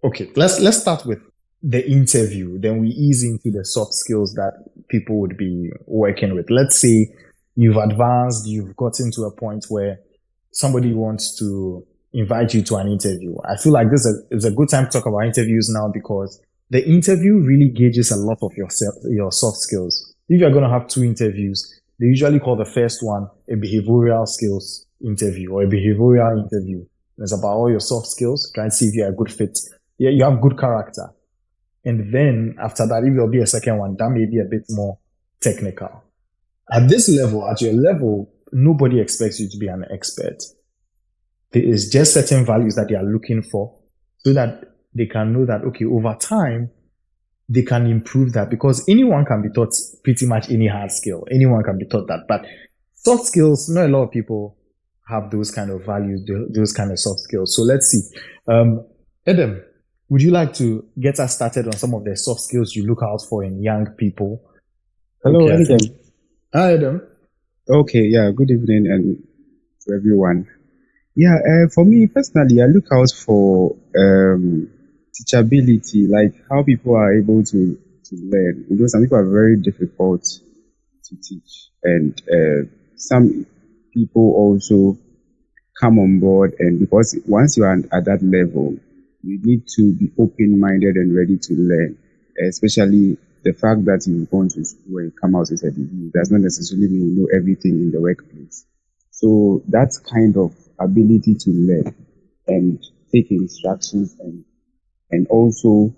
okay, let's start with the interview. Then we ease into the soft skills that people would be working with. Let's say you've advanced, you've gotten to a point where somebody wants to invite you to an interview. I feel like this is a good time to talk about interviews now because the interview really gauges a lot of your soft skills. If you're going to have 2 interviews, they usually call the first one a behavioral skills interview or a behavioral interview. It's about all your soft skills, trying to see if you're a good fit. Yeah, you have good character. And then after that, if there'll be a second one, that may be a bit more technical. At this level, at your level, nobody expects you to be an expert. There is just certain values that they are looking for so that they can know that, okay, over time, they can improve that because anyone can be taught pretty much any hard skill. Anyone can be taught that. But soft skills, not a lot of people have those kind of values, those kind of soft skills. So let's see. Adam, would you like to get us started on some of the soft skills you look out for in young people? Hello, Okay, Adam. Hi, Adam. Okay, yeah, good evening and to everyone. Yeah, for me personally, I look out for teachability, like how people are able to learn. You know, some people are very difficult to teach, and some people also come on board. And because once you are at that level, you need to be open-minded and ready to learn, especially the fact that you've gone to school and come out with a degree does not necessarily mean you know everything in the workplace. So that kind of ability to learn and take instructions and also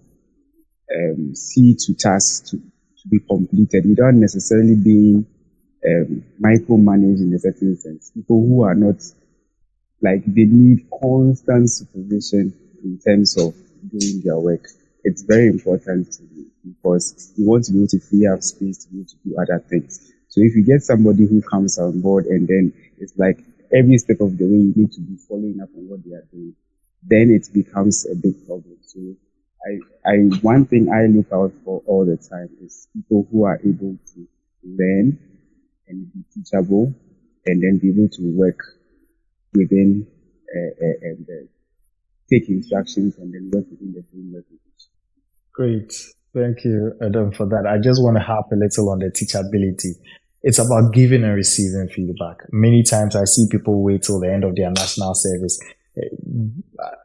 see to tasks to be completed without necessarily being micromanaged in a certain sense. People who are not like they need constant supervision in terms of doing their work. It's very important to me because you want to be able to free up space to be able to do other things. So if you get somebody who comes on board and then it's like every step of the way you need to be following up on what they are doing, then it becomes a big problem. So one thing I look out for all the time is people who are able to learn and be teachable and then be able to work within and take instructions and then work within the framework. Great. Thank you, Adam, for that. I just want to harp a little on the teachability. It's about giving and receiving feedback. Many times I see people wait till the end of their national service.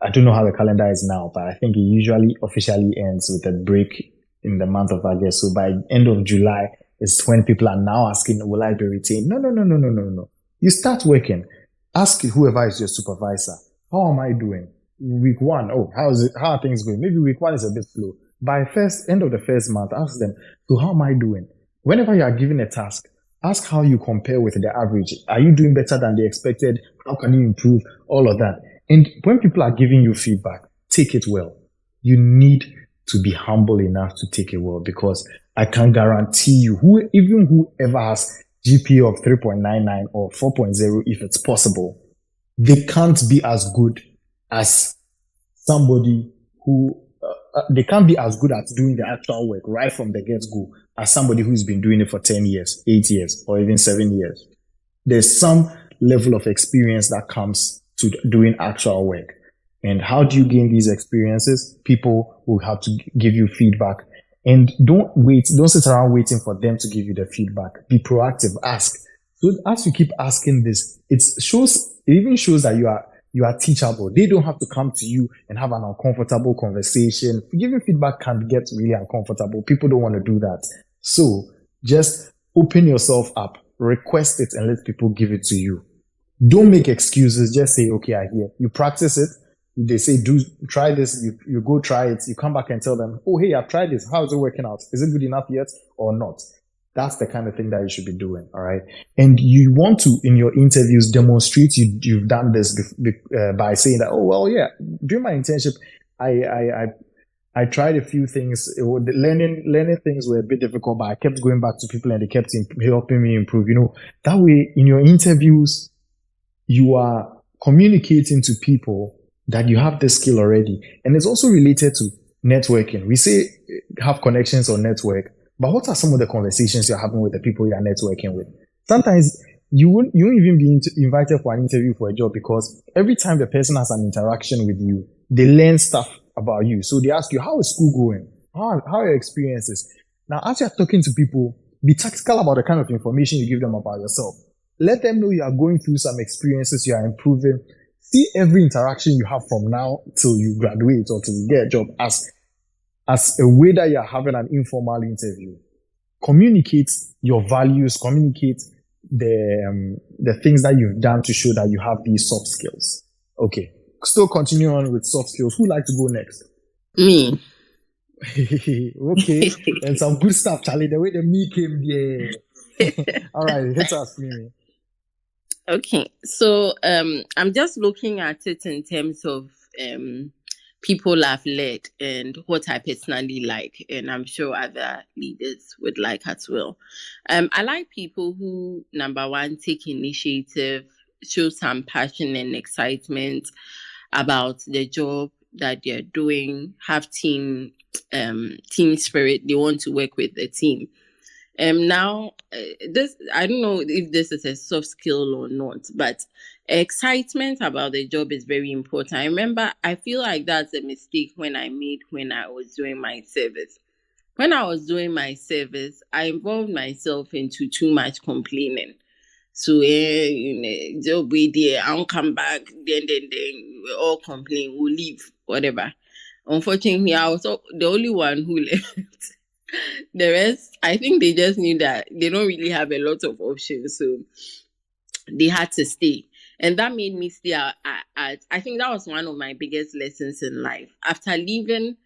I don't know how the calendar is now, but I think it usually officially ends with a break in the month of August. So by end of July is when people are now asking, will I be retained? No. You start working. Ask whoever is your supervisor, how am I doing? Week 1, how are things going? Maybe week 1 is a bit slow. By end of the first month, ask them, so how am I doing? Whenever you are given a task, ask how you compare with the average. Are you doing better than they expected? How can you improve? All of that. And when people are giving you feedback, take it well. You need to be humble enough to take it well, because I can guarantee you, whoever has GPA of 3.99 or 4.0, if it's possible, they can't be as good as somebody who they can't be as good at doing the actual work right from the get-go as somebody who's been doing it for 10 years, 8 years, or even 7 years. There's some level of experience that comes to doing actual work. And how do you gain these experiences? People will have to give you feedback. And don't sit around waiting for them to give you the feedback. Be proactive, ask. So as you keep asking this, it even shows that you are teachable. They don't have to come to you and have an uncomfortable conversation. Giving feedback can get really uncomfortable. People don't want to do that. So just open yourself up, request it, and let people give it to you. Don't make excuses. Just say, okay, I hear. You practice it. They say, try this. You go try it. You come back and tell them, oh, hey, I've tried this. How is it working out? Is it good enough yet or not? That's the kind of thing that you should be doing. All right. And you want to, in your interviews, demonstrate you've done this by saying that, oh, well, yeah, during my internship, I tried a few things. Learning things were a bit difficult, but I kept going back to people and they kept helping me improve. That way in your interviews, you are communicating to people that you have this skill already. And it's also related to networking. We say have connections or network, but what are some of the conversations you're having with the people you're networking with? Sometimes you won't even be invited for an interview for a job, because every time the person has an interaction with you, they learn stuff about you. So they ask you, how is school going? How are your experiences? Now, as you're talking to people, be tactical about the kind of information you give them about yourself. Let them know you are going through some experiences, you are improving. See every interaction you have from now till you graduate or till you get a job as a way that you're having an informal interview. Communicate your values, communicate the things that you've done to show that you have these soft skills. Okay. Still continue on with soft skills. Who'd like to go next? Me. Okay. And some good stuff, Charlie. The way the me came there. All right, hit us, Mimi. Okay, so I'm just looking at it in terms of people I've led and what I personally like, and I'm sure other leaders would like as well. I like people who, number one, take initiative, show some passion and excitement about the job that they're doing, have team spirit. They want to work with the team. Now, this, I don't know if this is a soft skill or not, but excitement about the job is very important. I remember, I feel like that's a mistake when I made when I was doing my service. When I was doing my service, I involved myself into too much complaining. So, job we there, I'll come back, then we all complain, we'll leave, whatever. Unfortunately, I was the only one who left. The rest, I think they just knew that they don't really have a lot of options, so they had to stay. And that made me stay I think that was one of my biggest lessons in life. After leaving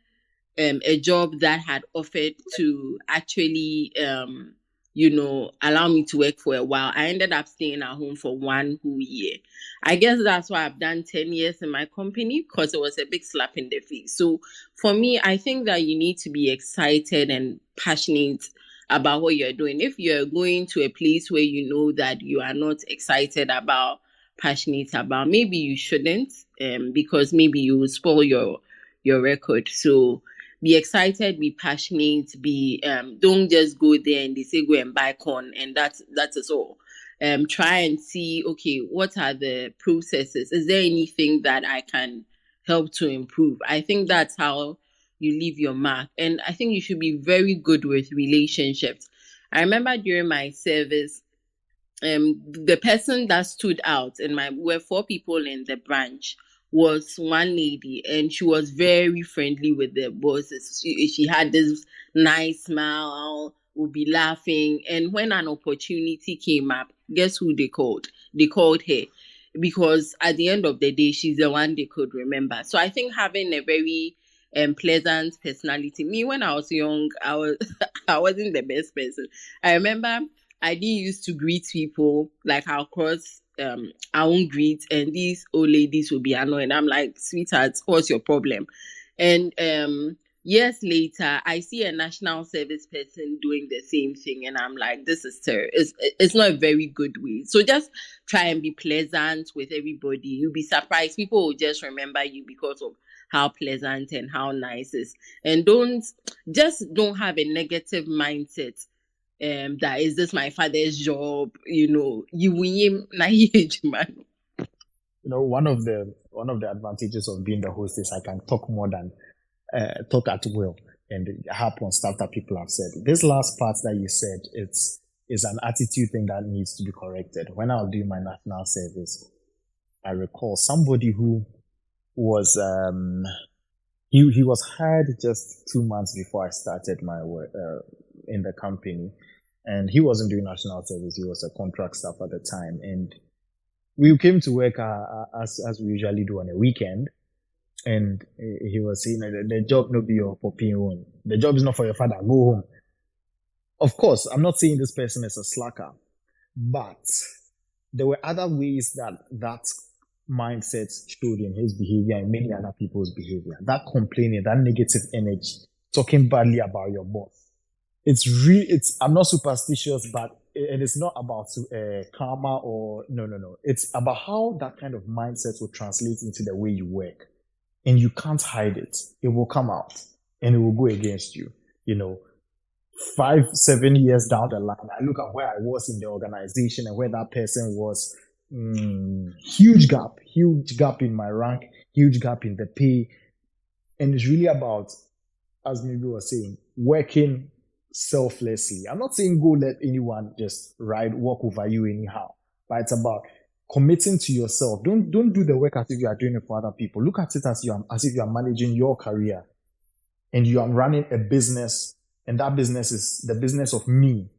a job that had offered to actually allow me to work for a while, I ended up staying at home for 1 whole year. I guess that's why I've done 10 years in my company, because it was a big slap in the face. So for me, I think that you need to be excited and passionate about what you're doing. If you're going to a place where you know that you are not excited about, passionate about, maybe you shouldn't, because maybe you will spoil your record. So be excited, be passionate, don't just go there and they say go and buy corn and that is all. Try and see, okay, what are the processes? Is there anything that I can help to improve? I think that's how you leave your mark. And I think you should be very good with relationships. I remember during my service, the person that stood out were 4 people in the branch, was one lady, and she was very friendly with the bosses. She had this nice smile, would be laughing, and when an opportunity came up, guess who they called? They called her, because at the end of the day, she's the one they could remember. So I think having a very pleasant personality. Me, when I was young, I wasn't the best person. I remember I didn't used to greet people, like I'll cross I won't greet, and these old ladies will be annoying. I'm like, sweetheart, what's your problem? And years later, I see a national service person doing the same thing, and I'm like, this is terrible. It's not a very good way. So just try and be pleasant with everybody. You'll be surprised. People will just remember you because of how pleasant and how nice it is. And don't have a negative mindset. That is this my father's job, you win man. One of the advantages of being the host is I can talk more than talk at will and harp on stuff that people have said. This last part that you said, is an attitude thing that needs to be corrected. When I was doing my national service, I recall somebody who was he was hired just 2 months before I started my work in the company, and he wasn't doing national service. He was a contract staff at the time, and we came to work as we usually do on a weekend. And he was saying that the job no be your popping own. The job is not for your father. Go home. Of course, I'm not saying this person is a slacker, but there were other ways that mindset showed in his behavior and many other people's behavior. That complaining, that negative energy, talking badly about your boss. I'm not superstitious, but it is not about karma or no. It's about how that kind of mindset will translate into the way you work. And you can't hide it. It will come out and it will go against you. 5-7 years down the line, I look at where I was in the organization and where that person was. Huge gap in my rank, huge gap in the pay. And it's really about, as maybe was saying, working selflessly. I'm not saying go let anyone just walk over you anyhow, but it's about committing to yourself. Don't do the work as if you are doing it for other people. Look at it as if you are managing your career and you are running a business, and that business is the business of me,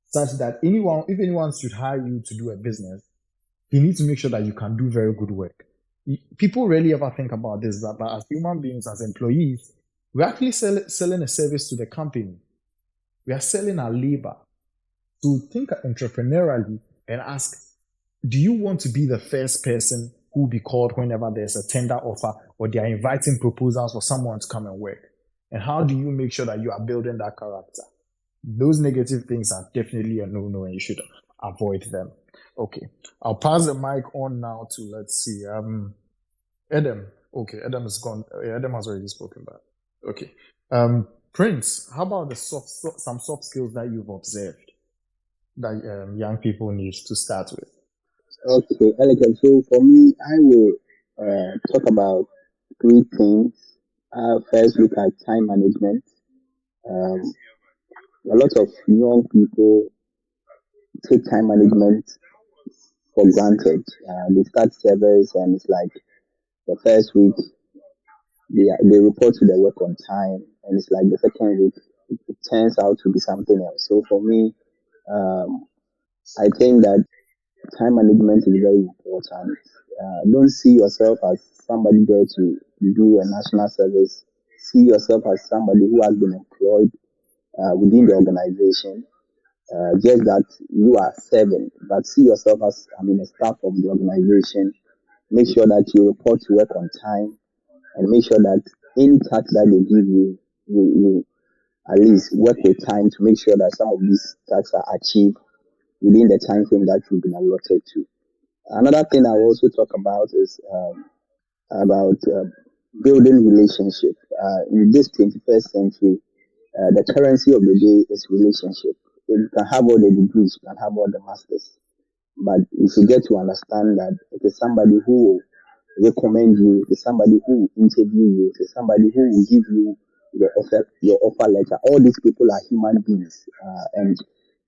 such that if anyone should hire you to do a business, you need to make sure that you can do very good work. People rarely ever think about this, but as human beings, as employees, we're actually selling a service to the company. We are selling our labor. So think entrepreneurially and ask, do you want to be the first person who will be called whenever there's a tender offer or they are inviting proposals for someone to come and work? And how do you make sure that you are building that character? Those negative things are definitely a no-no and you should avoid them. Okay. I'll pass the mic on now to, let's see, Adam. Okay, Adam is gone. Adam has already spoken about it. Okay. Prince, how about some soft skills that you've observed that young people need to start with? Okay, elegant. So for me, I will talk about 3 things. First, look at time management. A lot of young people take time management for granted. They start service and it's like the first week they report to their work on time, and it's like the second week it turns out to be something else. So for me, I think that time management is very important. Don't see yourself as somebody there to do a national service. See yourself as somebody who has been employed within the organization. Just that you are serving, but see yourself as a staff of the organization. Make sure that you report to work on time, and make sure that any task that they give you, you at least work with time to make sure that some of these tasks are achieved within the time frame that you've been allotted to. Another thing I will also talk about is about building relationship. In this 21st century, the currency of the day is relationship. You can have all the degrees, you can have all the masters, but you should get to understand that it is somebody who will recommend you, it is somebody who will interview you, it is somebody who will give you your offer letter. All these people are human beings, and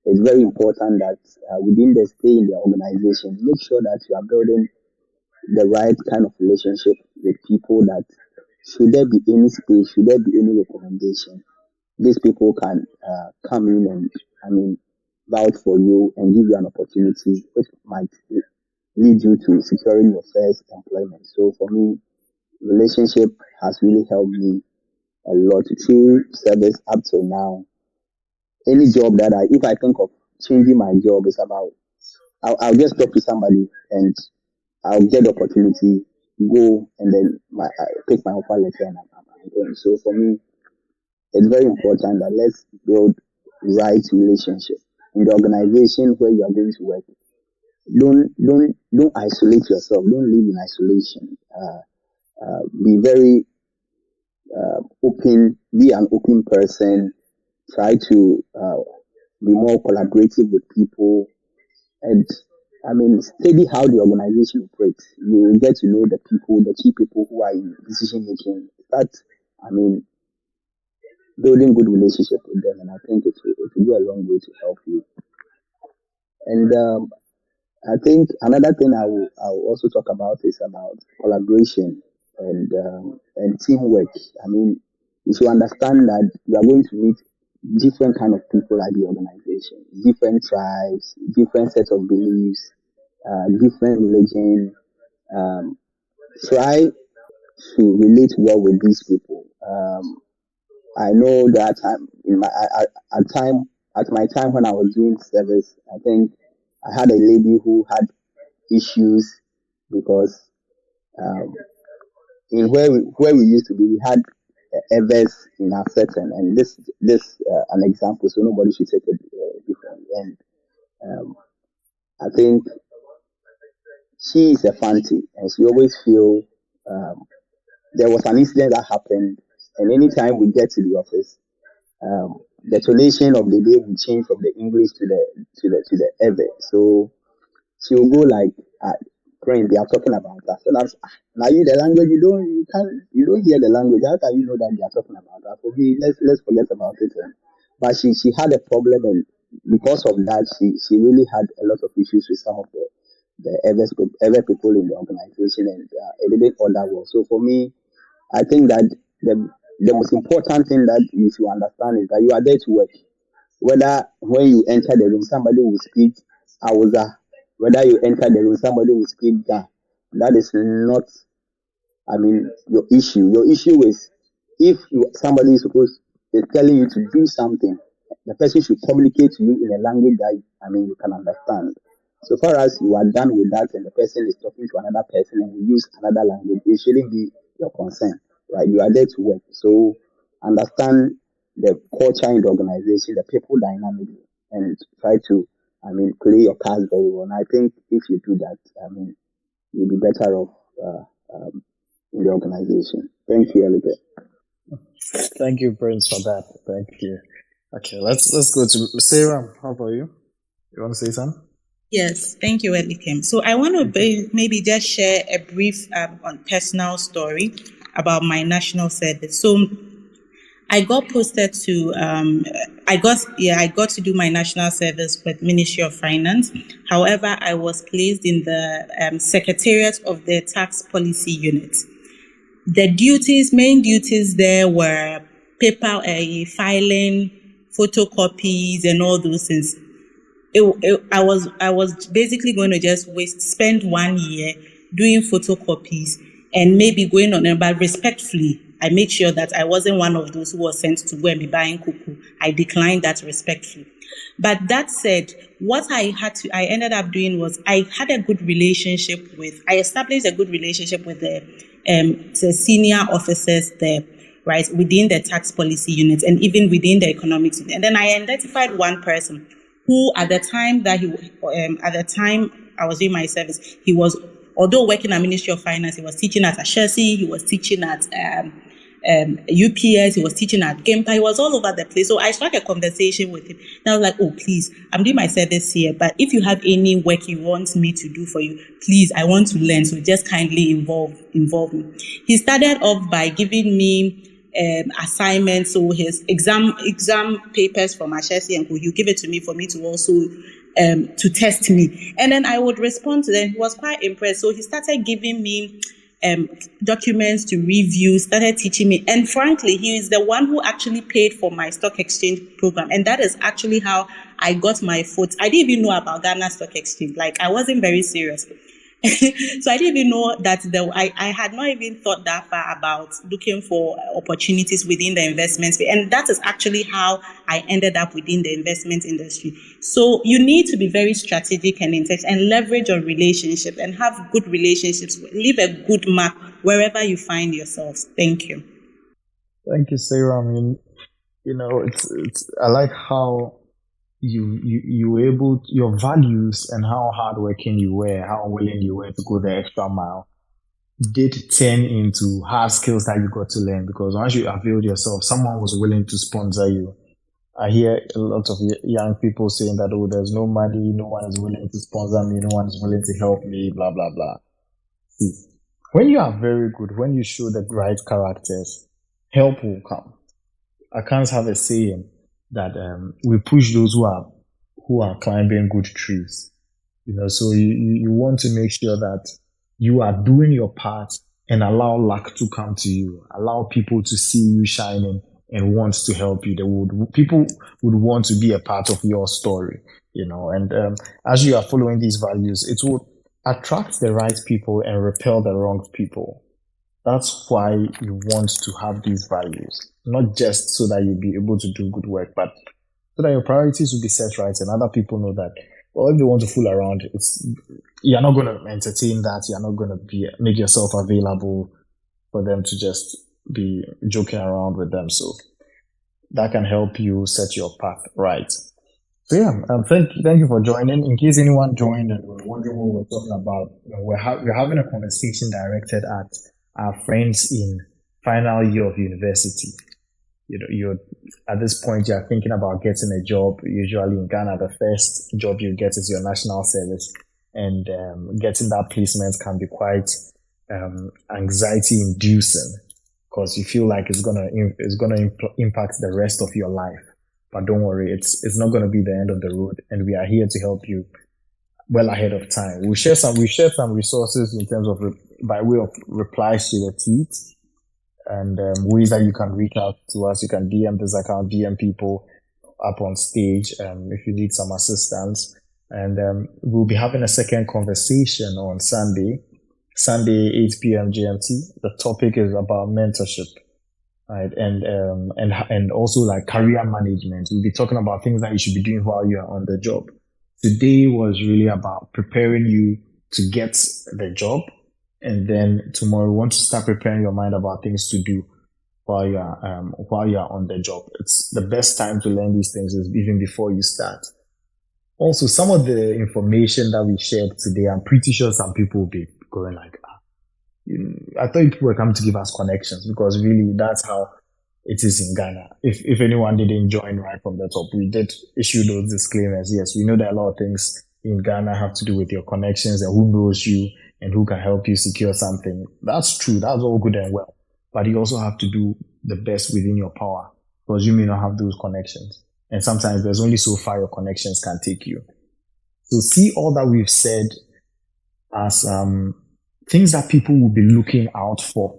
it's very important that within the stay in the organization, make sure that you are building the right kind of relationship with people, that should there be any space, should there be any recommendation, these people can come in and vouch for you and give you an opportunity which might lead you to securing your first employment. So for me, relationship has really helped me a lot through service up till now. Any job if I think of changing my job, it's about I'll just talk to somebody and I'll get the opportunity, go, and then I take my offer letter and I'm going. So for me, it's very important that let's build right relationship in the organization where you are going to work. Don't isolate yourself. Don't live in isolation. Be very open. Be an open person. Try to be more collaborative with people, and I mean, study how the organization operates. You will get to know the people, the key people who are in decision making. Start, I mean, building good relationship with them, and I think it will go a long way to help you. And I think another thing I will also talk about is about collaboration and teamwork. I mean, you should understand that you are going to meet different kind of people at the organization, different tribes, different sets of beliefs, different religion. Um, Try to relate well with these people. I know that in my at my time when I was doing service, I think I had a lady who had issues because um, in where we used to be, we had events in our setting, and this an example, so nobody should take it different. And um, I think she is a fancy, and she always feel um, there was an incident that happened, and anytime we get to the office, the tonation of the day will change from the English to the Ewe. So she will go like, friend, they are talking about that. So that's now you the language you don't hear the language. How can you know that they are talking about that? For me, let's forget about it. But she had a problem, and because of that, she really had a lot of issues with some of the other people in the organization, and it didn't all that well. So for me, I think that the most important thing that you should understand is that you are there to work. Whether when you enter the room, somebody will speak Awuza. Whether you enter the room, somebody will speak Ga. That is not, I mean, your issue. Your issue is if somebody is telling you to do something, the person should communicate to you in a language that I mean you can understand. So far as you are done with that and the person is talking to another person and we use another language, it shouldn't be your concern, right? You are there to work. So understand the culture in the organization, the people dynamic, and try to, I mean, play your cards very well. And I think if you do that, I mean, you'll be better off in the organization. Thank you, Elite. Thank you, Prince, for that. Thank you. Okay, let's go to Sarah. How about you? You want to say something? Yes, thank you, Elikim. So I want to maybe just share a brief on personal story about my national service. So I got posted to I got to do my national service with Ministry of Finance. However, I was placed in the Secretariat of the Tax Policy Unit. The main duties there were paper filing, photocopies, and all those things. I was basically going to just spend 1 year doing photocopies and maybe going on, but respectfully, I made sure that I wasn't one of those who was sent to go and be buying cuckoo. I declined that respectfully. But that said, what I ended up doing was I established a good relationship with the senior officers there, right, within the tax policy unit and even within the economics unit. And then I identified one person who at the time I was doing my service, he was, although working at Ministry of Finance, he was teaching at Ashesi, he was teaching at UPS, he was teaching at Gempa, he was all over the place. So I struck a conversation with him. And I was like, oh, please, I'm doing my service here, but if you have any work you want me to do for you, please, I want to learn. So just kindly involve me. He started off by giving me assignments, so his exam papers from Ashesi and you give it to me for me to also to test me, and then I would respond to them. He was quite impressed, so he started giving me documents to review, started teaching me, and frankly, he is the one who actually paid for my stock exchange program, and that is actually how I got my foot. I didn't even know about Ghana Stock Exchange. Like, I wasn't very serious. So I didn't even know that I had not even thought that far about looking for opportunities within the investment space. And that is actually how I ended up within the investment industry. So you need to be very strategic and intentional and leverage your relationship and have good relationships. Leave a good mark wherever you find yourselves. Thank you. Thank you, Sarah. I mean, I like how you were able, your values and how hardworking you were, how willing you were to go the extra mile did turn into hard skills that you got to learn, because once you availed yourself, someone was willing to sponsor you. I hear a lot of young people saying that, oh, there's no money, no one is willing to sponsor me, no one is willing to help me, blah, blah, blah. See, when you are very good, when you show the right characters, help will come. Accounts have a saying that we push those who are climbing good trees. So you want to make sure that you are doing your part and allow luck to come to you. Allow people to see you shining and want to help you. People would want to be a part of your story, And as you are following these values, it will attract the right people and repel the wrong people. That's why you want to have these values, not just so that you'll be able to do good work, but so that your priorities will be set right and other people know that, well, if they want to fool around, you're not going to entertain that. You're not going to make yourself available for them to just be joking around with them. So that can help you set your path right. So yeah, thank you for joining. In case anyone joined and were wondering what we're talking about, we're having a conversation directed at our friends in final year of university. You're at this point, you're thinking about getting a job. Usually in Ghana, the first job you get is your national service, and getting that placement can be quite anxiety inducing, because you feel like it's gonna impact the rest of your life. But don't worry, it's not gonna be the end of the road, and we are here to help you well ahead of time. We've shared some resources in terms of by way of replies to the tweet, and ways that you can reach out to us. You can DM this account, DM people up on stage if you need some assistance. And we'll be having a second conversation on Sunday, 8 p.m. GMT. The topic is about mentorship, right? And also like career management. We'll be talking about things that you should be doing while you are on the job. Today was really about preparing you to get the job. And then tomorrow, we want to start preparing your mind about things to do while you are on the job. It's the best time to learn these things is even before you start. Also, some of the information that we shared today, I'm pretty sure some people will be going like, I thought people were coming to give us connections, because really that's how it is in Ghana. If anyone didn't join right from the top, we did issue those disclaimers. Yes, we know that a lot of things in Ghana have to do with your connections and who knows you and who can help you secure something. That's true. That's all good and well. But you also have to do the best within your power, because you may not have those connections. And sometimes there's only so far your connections can take you. So see all that we've said as things that people will be looking out for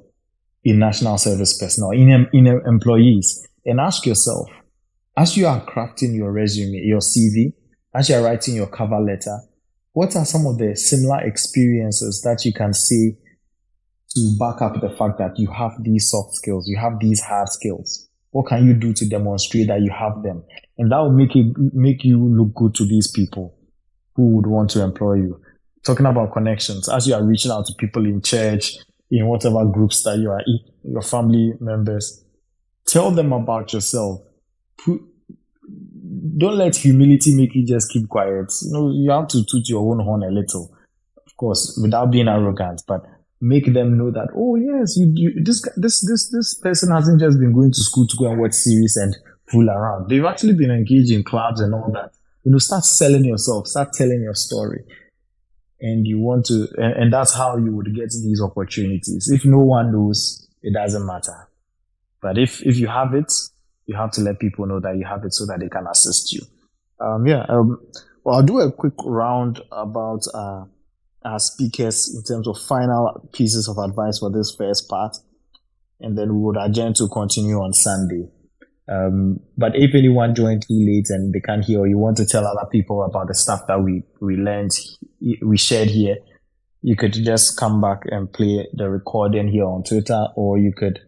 in national service personnel, in employees. And ask yourself, as you are crafting your resume, your CV, as you are writing your cover letter, what are some of the similar experiences that you can say to back up the fact that you have these soft skills, you have these hard skills? What can you do to demonstrate that you have them? And that will make you look good to these people who would want to employ you. Talking about connections, as you are reaching out to people in church, in whatever groups that you are in, your family members, tell them about yourself. Don't let humility make you just keep quiet. You have to toot your own horn a little, of course, without being arrogant, but make them know that, oh yes, this person hasn't just been going to school to go and watch series and fool around. They've actually been engaged in clubs and all that. Start selling yourself, start telling your story. And you want to, and that's how you would get these opportunities. If no one knows, it doesn't matter. But if you have it, you have to let people know that you have it so that they can assist you. Well, I'll do a quick round about our speakers in terms of final pieces of advice for this first part, and then we would adjourn to continue on Sunday. But if anyone joined too late and they can't hear, or you want to tell other people about the stuff that we learned, we shared here, you could just come back and play the recording here on Twitter, or you could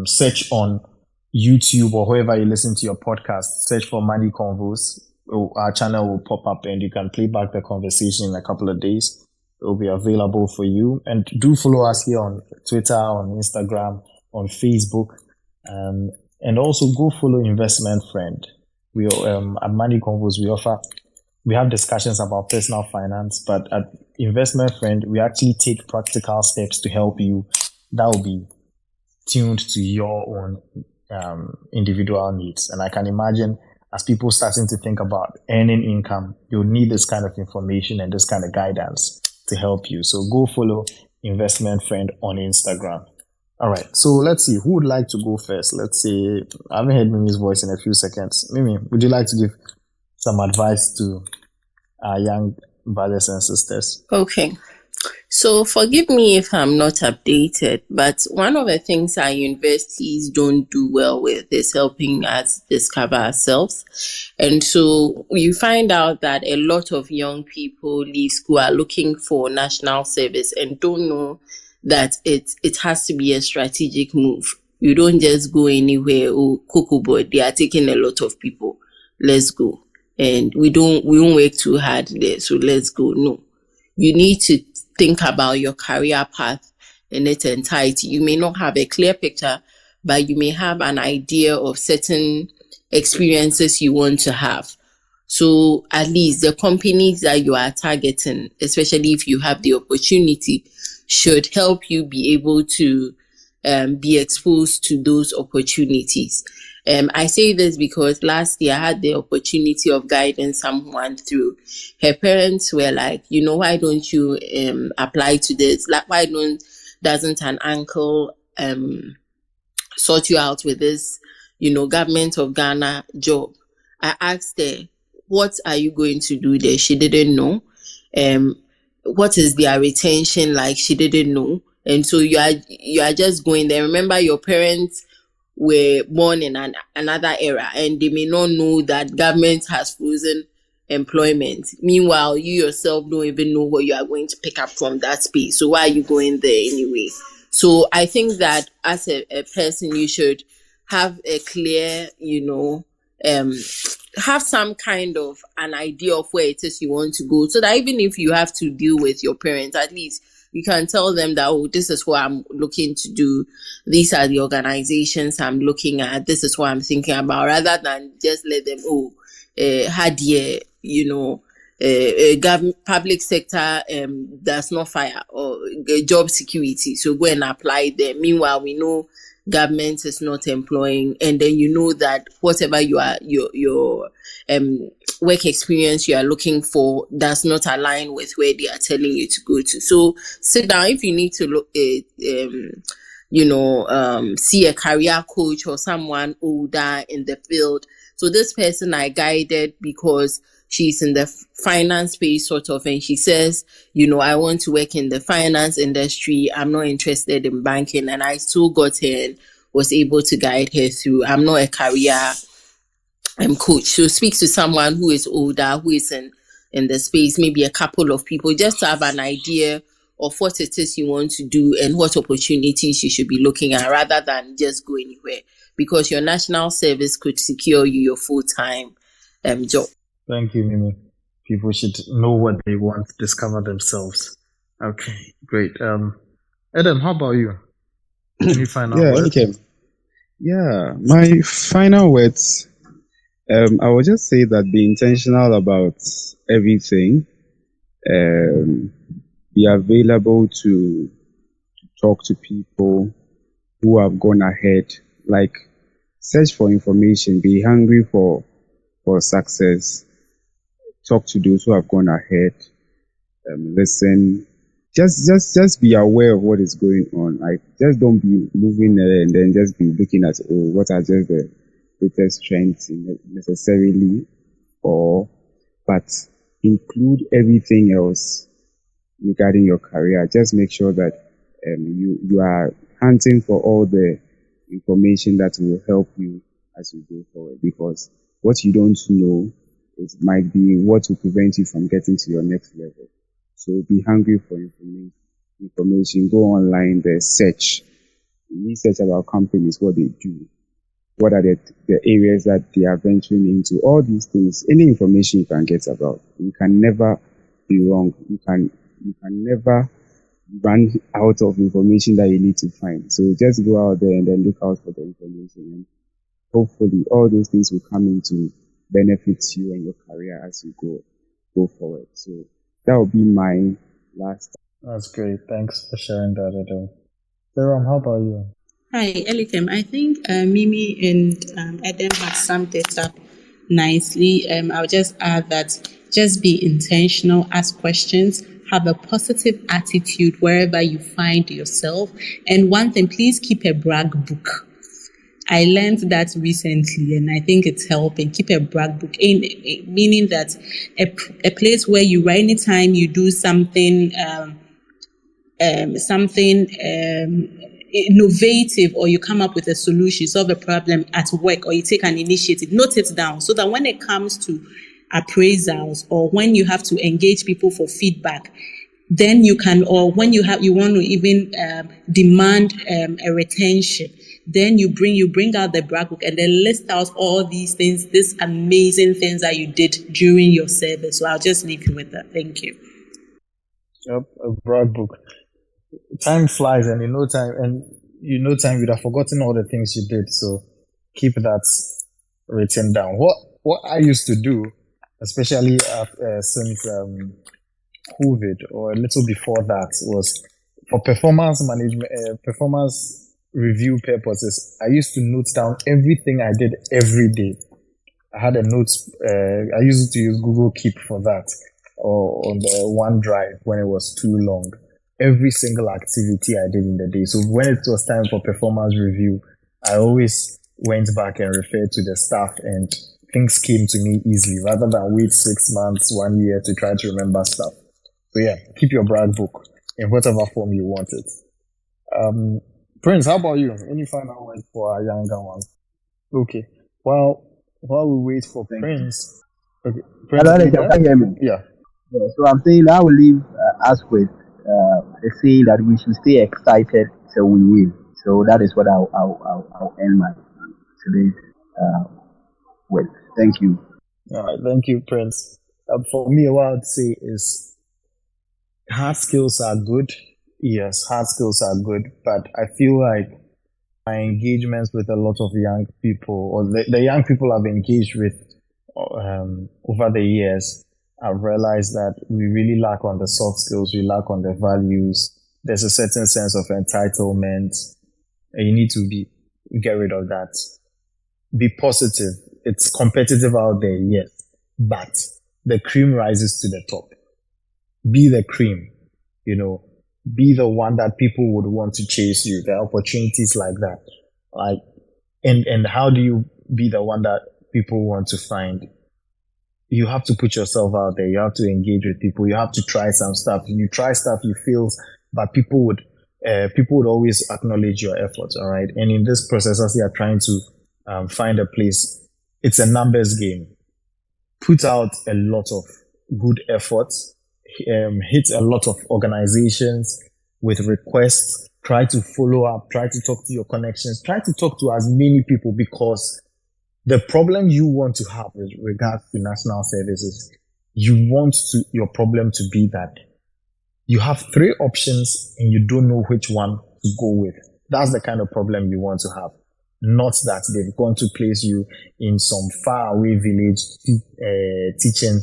search on YouTube or wherever you listen to your podcast, search for Money Convos. Our channel will pop up and you can play back the conversation in a couple of days. It will be available for you. And do follow us here on Twitter, on Instagram, on Facebook. And also go follow Investment Friend. We at Money Convos, we have discussions about personal finance, but at Investment Friend, we actually take practical steps to help you. That will be tuned to your own individual needs. And I can imagine as people starting to think about earning income, you'll need this kind of information and this kind of guidance to help you. So go follow Investment Friend on Instagram. All right. So let's see. Who would like to go first? Let's see. I haven't heard Mimi's voice in a few seconds. Mimi, would you like to give some advice to our young brothers and sisters? Okay. So forgive me if I'm not updated, but one of the things our universities don't do well with is helping us discover ourselves. And so you find out that a lot of young people leave school are looking for national service and don't know that it has to be a strategic move. You don't just go anywhere, cocoa board, they are taking a lot of people. Let's go. And we won't work too hard there, so let's go. No. You need to think about your career path in its entirety. You may not have a clear picture, but you may have an idea of certain experiences you want to have. So at least the companies that you are targeting, especially if you have the opportunity, should help you be able to be exposed to those opportunities. I say this because last year I had the opportunity of guiding someone through. Her parents were like, why don't you apply to this? Like, doesn't an uncle sort you out with this, government of Ghana job? I asked her, what are you going to do there? She didn't know. What is their retention like? She didn't know. And so you are just going there. Remember, your parents were born in another era, and they may not know that government has frozen employment. Meanwhile, you yourself don't even know what you are going to pick up from that space. So why are you going there anyway? So I think that as a person, you should have a clear, have some kind of an idea of where it is you want to go, so that even if you have to deal with your parents, at least you can tell them that, this is what I'm looking to do. These are the organizations I'm looking at. This is what I'm thinking about, rather than just let them, public sector does not fire, or job security, so go and apply there. Meanwhile, we know government is not employing, and then that whatever your work experience you are looking for does not align with where they are telling you to go to. So sit down. If you need to look see a career coach or someone older in the field. So this person I guided because she's in the finance space sort of, and she says, I want to work in the finance industry. I'm not interested in banking. And I still got her and was able to guide her through. I'm not a career coach. So speak to someone who is older, who is in the space, maybe a couple of people, just to have an idea of what it is you want to do and what opportunities you should be looking at, rather than just go anywhere, because your national service could secure you your full-time job. Thank you, Mimi. People should know what they want, discover themselves. Okay, great. Adam, how about you? Any final words? Okay. Yeah, my final words. I will just say that be intentional about everything. Be available to talk to people who have gone ahead. Like, search for information. Be hungry for success. Talk to those who have gone ahead. Listen. Just be aware of what is going on. Like, just don't be moving there and then just be looking at, what are just the latest trends necessarily, but include everything else regarding your career. Just make sure that you are hunting for all the information that will help you as you go forward, because what you don't know, it might be what will prevent you from getting to your next level. So be hungry for information. Go online, there, search, research about companies, what they do, what are the areas that they are venturing into, all these things, any information you can get about. You can never be wrong. You can never run out of information that you need to find. So just go out there and then look out for the information, and hopefully all those things will come into benefit you and your career as you go forward. So that will be my last. That's great. Thanks for sharing that, Adam. Sarah, how about you? Hi, Elikem. I think Mimi and Adam have summed it up nicely. I'll just add that just be intentional, ask questions, have a positive attitude wherever you find yourself. And one thing, please keep a brag book. I learned that recently, and I think it's helping. Keep a brag book, meaning that a place where you write anytime you do something, innovative, or you come up with a solution, solve a problem at work, or you take an initiative, note it down so that when it comes to appraisals or when you have to engage people for feedback, then you can, or when you want to even demand a retention, then you bring out the brag book and then list out all these things, these amazing things that you did during your service. So I'll just leave you with that. Thank you. Yep, a brag book. Time flies, and in no time you'd have forgotten all the things you did. So keep that written down. What I used to do, especially since COVID or a little before that, was for performance management, performance review purposes. I used to note down everything I did every day. I had a notes. I used to use Google Keep for that, or on the OneDrive when it was too long. Every single activity I did in the day. So when it was time for performance review, I always went back and referred to the staff, and things came to me easily rather than wait 6 months, 1 year to try to remember stuff. So yeah, keep your brag book in whatever form you want it. Prince, how about you? Any final words for our younger one? Okay. While we wait for Prince. Okay. Prince, Can you hear me? Yeah. So I'm saying I will leave us with the saying that we should stay excited so we win. So that is what I'll end my today's with. Thank you. All right. Thank you, Prince. For me, what I'd say is hard skills are good. Yes, hard skills are good, but I feel like my engagements with a lot of young people, or the young people I've engaged with over the years, I've realized that we really lack on the soft skills, we lack on the values. There's a certain sense of entitlement, and you need to get rid of that. Be positive. It's competitive out there, yes, but the cream rises to the top. Be the cream, be the one that people would want to chase you. There are opportunities like that. And how do you be the one that people want to find? You have to put yourself out there. You have to engage with people. You have to try some stuff. You try stuff, you fail, but people would always acknowledge your efforts. All right. And in this process, as you are trying to find a place, it's a numbers game. Put out a lot of good efforts. Hit a lot of organizations with requests. Try to follow up. Try to talk to your connections. Try to talk to as many people, because the problem you want to have with regards to national services, you want your problem to be that you have 3 options and you don't know which one to go with. That's the kind of problem you want to have. Not that they've gone to place you in some faraway village teaching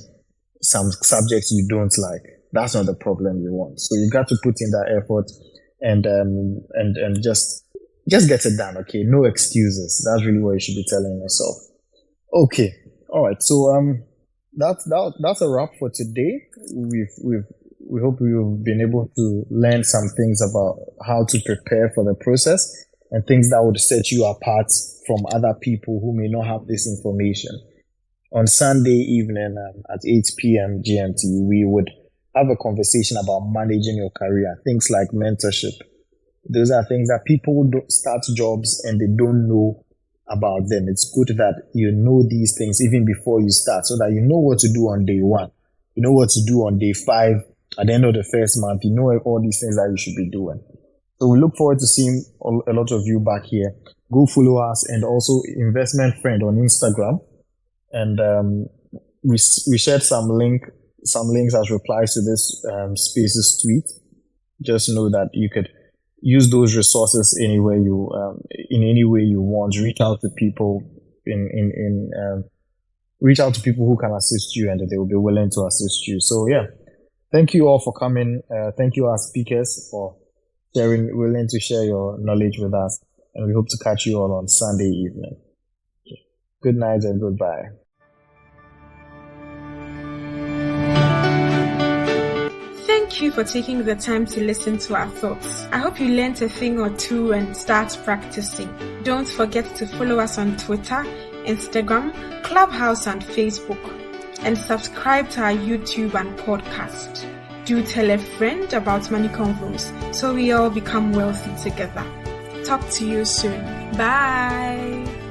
some subjects you don't like. That's not the problem you want. So you got to put in that effort and just get it done. Okay, no excuses. That's really what you should be telling yourself. Okay, all right. So that's a wrap for today. We hope you've been able to learn some things about how to prepare for the process and things that would set you apart from other people who may not have this information. On Sunday evening at 8 p.m. GMT, we would have a conversation about managing your career, things like mentorship. Those are things that people don't start jobs and they don't know about them. It's good that you know these things even before you start, so that you know what to do on day 1, you know what to do on day 5, at the end of the first month, you know all these things that you should be doing. So we look forward to seeing a lot of you back here. Go follow us, and also Investment Friend on Instagram. And we shared some links as replies to this Spaces tweet. Just know that you could use those resources anywhere you in any way you want. Reach out to people reach out to people who can assist you, and they will be willing to assist you. So yeah, thank you all for coming. Thank you, our speakers, for willing to share your knowledge with us, and we hope to catch you all on Sunday evening. Good night and goodbye. Thank you for taking the time to listen to our thoughts. I hope you learned a thing or two and start practicing. Don't forget to follow us on Twitter, Instagram, Clubhouse, and Facebook, and subscribe to our YouTube and podcast. Do tell a friend about Money Convos so we all become wealthy together. Talk to you soon. Bye.